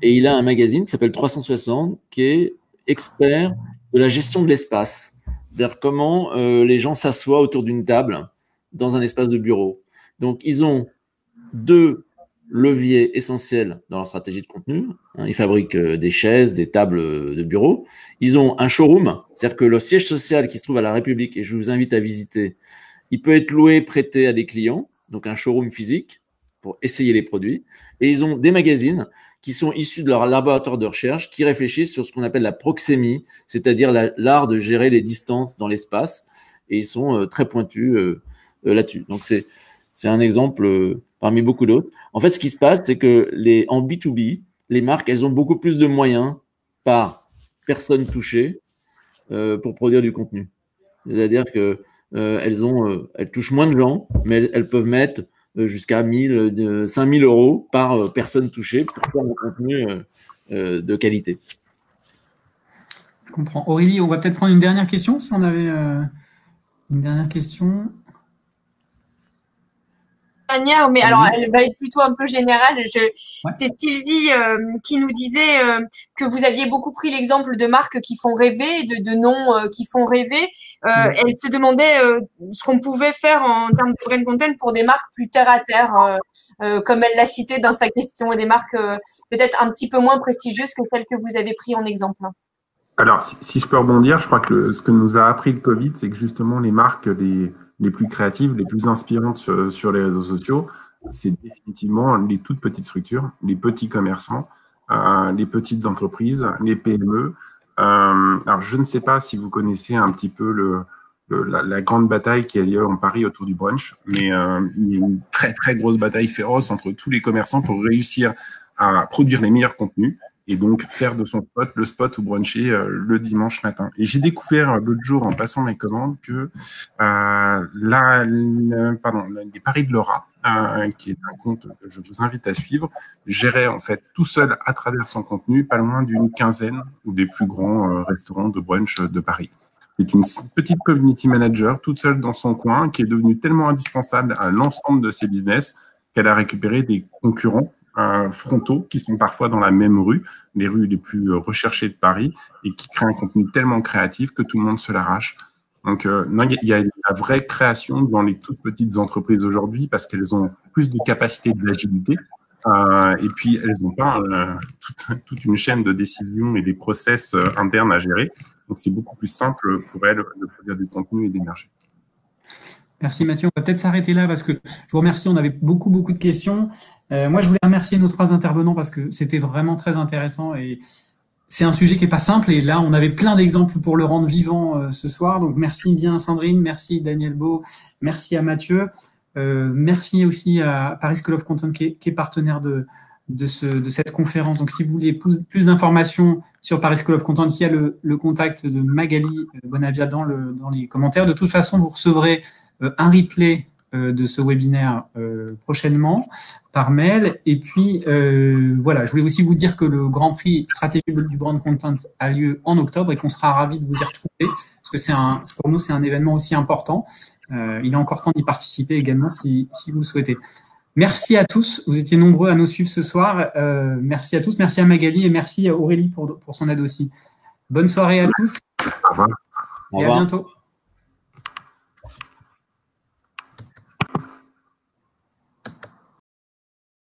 [SPEAKER 2] Et il a un magazine qui s'appelle 360, qui est expert de la gestion de l'espace. C'est-à-dire comment les gens s'assoient autour d'une table dans un espace de bureau. Donc, ils ont 2 leviers essentiels dans leur stratégie de contenu. Ils fabriquent des chaises, des tables de bureau. Ils ont un showroom, c'est-à-dire que le siège social qui se trouve à la République, et je vous invite à visiter, il peut être loué, prêté à des clients, donc un showroom physique pour essayer les produits. Et ils ont des magazines qui sont issus de leur laboratoire de recherche, qui réfléchissent sur ce qu'on appelle la proxémie, c'est-à-dire l'art de gérer les distances dans l'espace. Et ils sont très pointus là-dessus. Donc, c'est un exemple parmi beaucoup d'autres. En fait, ce qui se passe, c'est que en B2B, les marques, elles ont beaucoup plus de moyens par personne touchée pour produire du contenu. C'est-à-dire que elles touchent moins de gens, mais elles peuvent mettre jusqu'à 5 000 euros par personne touchée pour faire un contenu de qualité.
[SPEAKER 1] Je comprends. Aurélie, on va peut-être prendre une dernière question, si on avait une dernière question.
[SPEAKER 5] Mais alors elle va être plutôt un peu générale. C'est Sylvie qui nous disait que vous aviez beaucoup pris l'exemple de marques qui font rêver, de noms qui font rêver. Elle se demandait ce qu'on pouvait faire en termes de brand content pour des marques plus terre à terre, comme elle l'a cité dans sa question, des marques peut-être un petit peu moins prestigieuses que celles que vous avez pris en exemple.
[SPEAKER 4] Alors, si je peux rebondir, je crois que ce que nous a appris le Covid, c'est que justement les marques les plus créatives, les plus inspirantes sur les réseaux sociaux, c'est définitivement les toutes petites structures, les petits commerçants, les petites entreprises, les PME. Alors, je ne sais pas si vous connaissez un petit peu la grande bataille qui a lieu en Paris autour du brunch, mais il y a une très, très grosse bataille féroce entre tous les commerçants pour réussir à produire les meilleurs contenus et donc faire de son spot le spot ou bruncher le dimanche matin. Et j'ai découvert l'autre jour en passant mes commandes que les Paris de Laura, qui est un compte que je vous invite à suivre, gérait en fait tout seul à travers son contenu pas loin d'une quinzaine ou des plus grands restaurants de brunch de Paris. C'est une petite community manager toute seule dans son coin qui est devenue tellement indispensable à l'ensemble de ses business qu'elle a récupéré des concurrents frontaux qui sont parfois dans la même rue, les rues les plus recherchées de Paris, et qui créent un contenu tellement créatif que tout le monde se l'arrache. Donc, il y a la vraie création dans les toutes petites entreprises aujourd'hui parce qu'elles ont plus de capacité d'agilité et puis elles n'ont pas toute une chaîne de décision et des process internes à gérer. Donc, c'est beaucoup plus simple pour elles de produire du contenu et d'émerger.
[SPEAKER 1] Merci Mathieu. On va peut-être s'arrêter là parce que je vous remercie. On avait beaucoup de questions. Moi, je voulais remercier nos 3 intervenants parce que c'était vraiment très intéressant et c'est un sujet qui n'est pas simple. Et là, on avait plein d'exemples pour le rendre vivant ce soir. Donc, merci bien Sandrine, merci Daniel Beau, merci à Mathieu. Merci aussi à Paris School of Content qui est partenaire de cette conférence. Donc, si vous voulez plus d'informations sur Paris School of Content, il y a le contact de Magali Bonavia dans les commentaires. De toute façon, vous recevrez un replay de ce webinaire prochainement par mail. Et puis, voilà, je voulais aussi vous dire que le Grand Prix Stratégie du Brand Content a lieu en octobre et qu'on sera ravis de vous y retrouver parce que pour nous, c'est un événement aussi important. Il est encore temps d'y participer également si vous le souhaitez. Merci à tous. Vous étiez nombreux à nous suivre ce soir. Merci à tous. Merci à Magali et merci à Aurélie pour son aide aussi. Bonne soirée à tous
[SPEAKER 4] Au revoir.
[SPEAKER 2] Au
[SPEAKER 1] et à
[SPEAKER 2] revoir.
[SPEAKER 1] bientôt.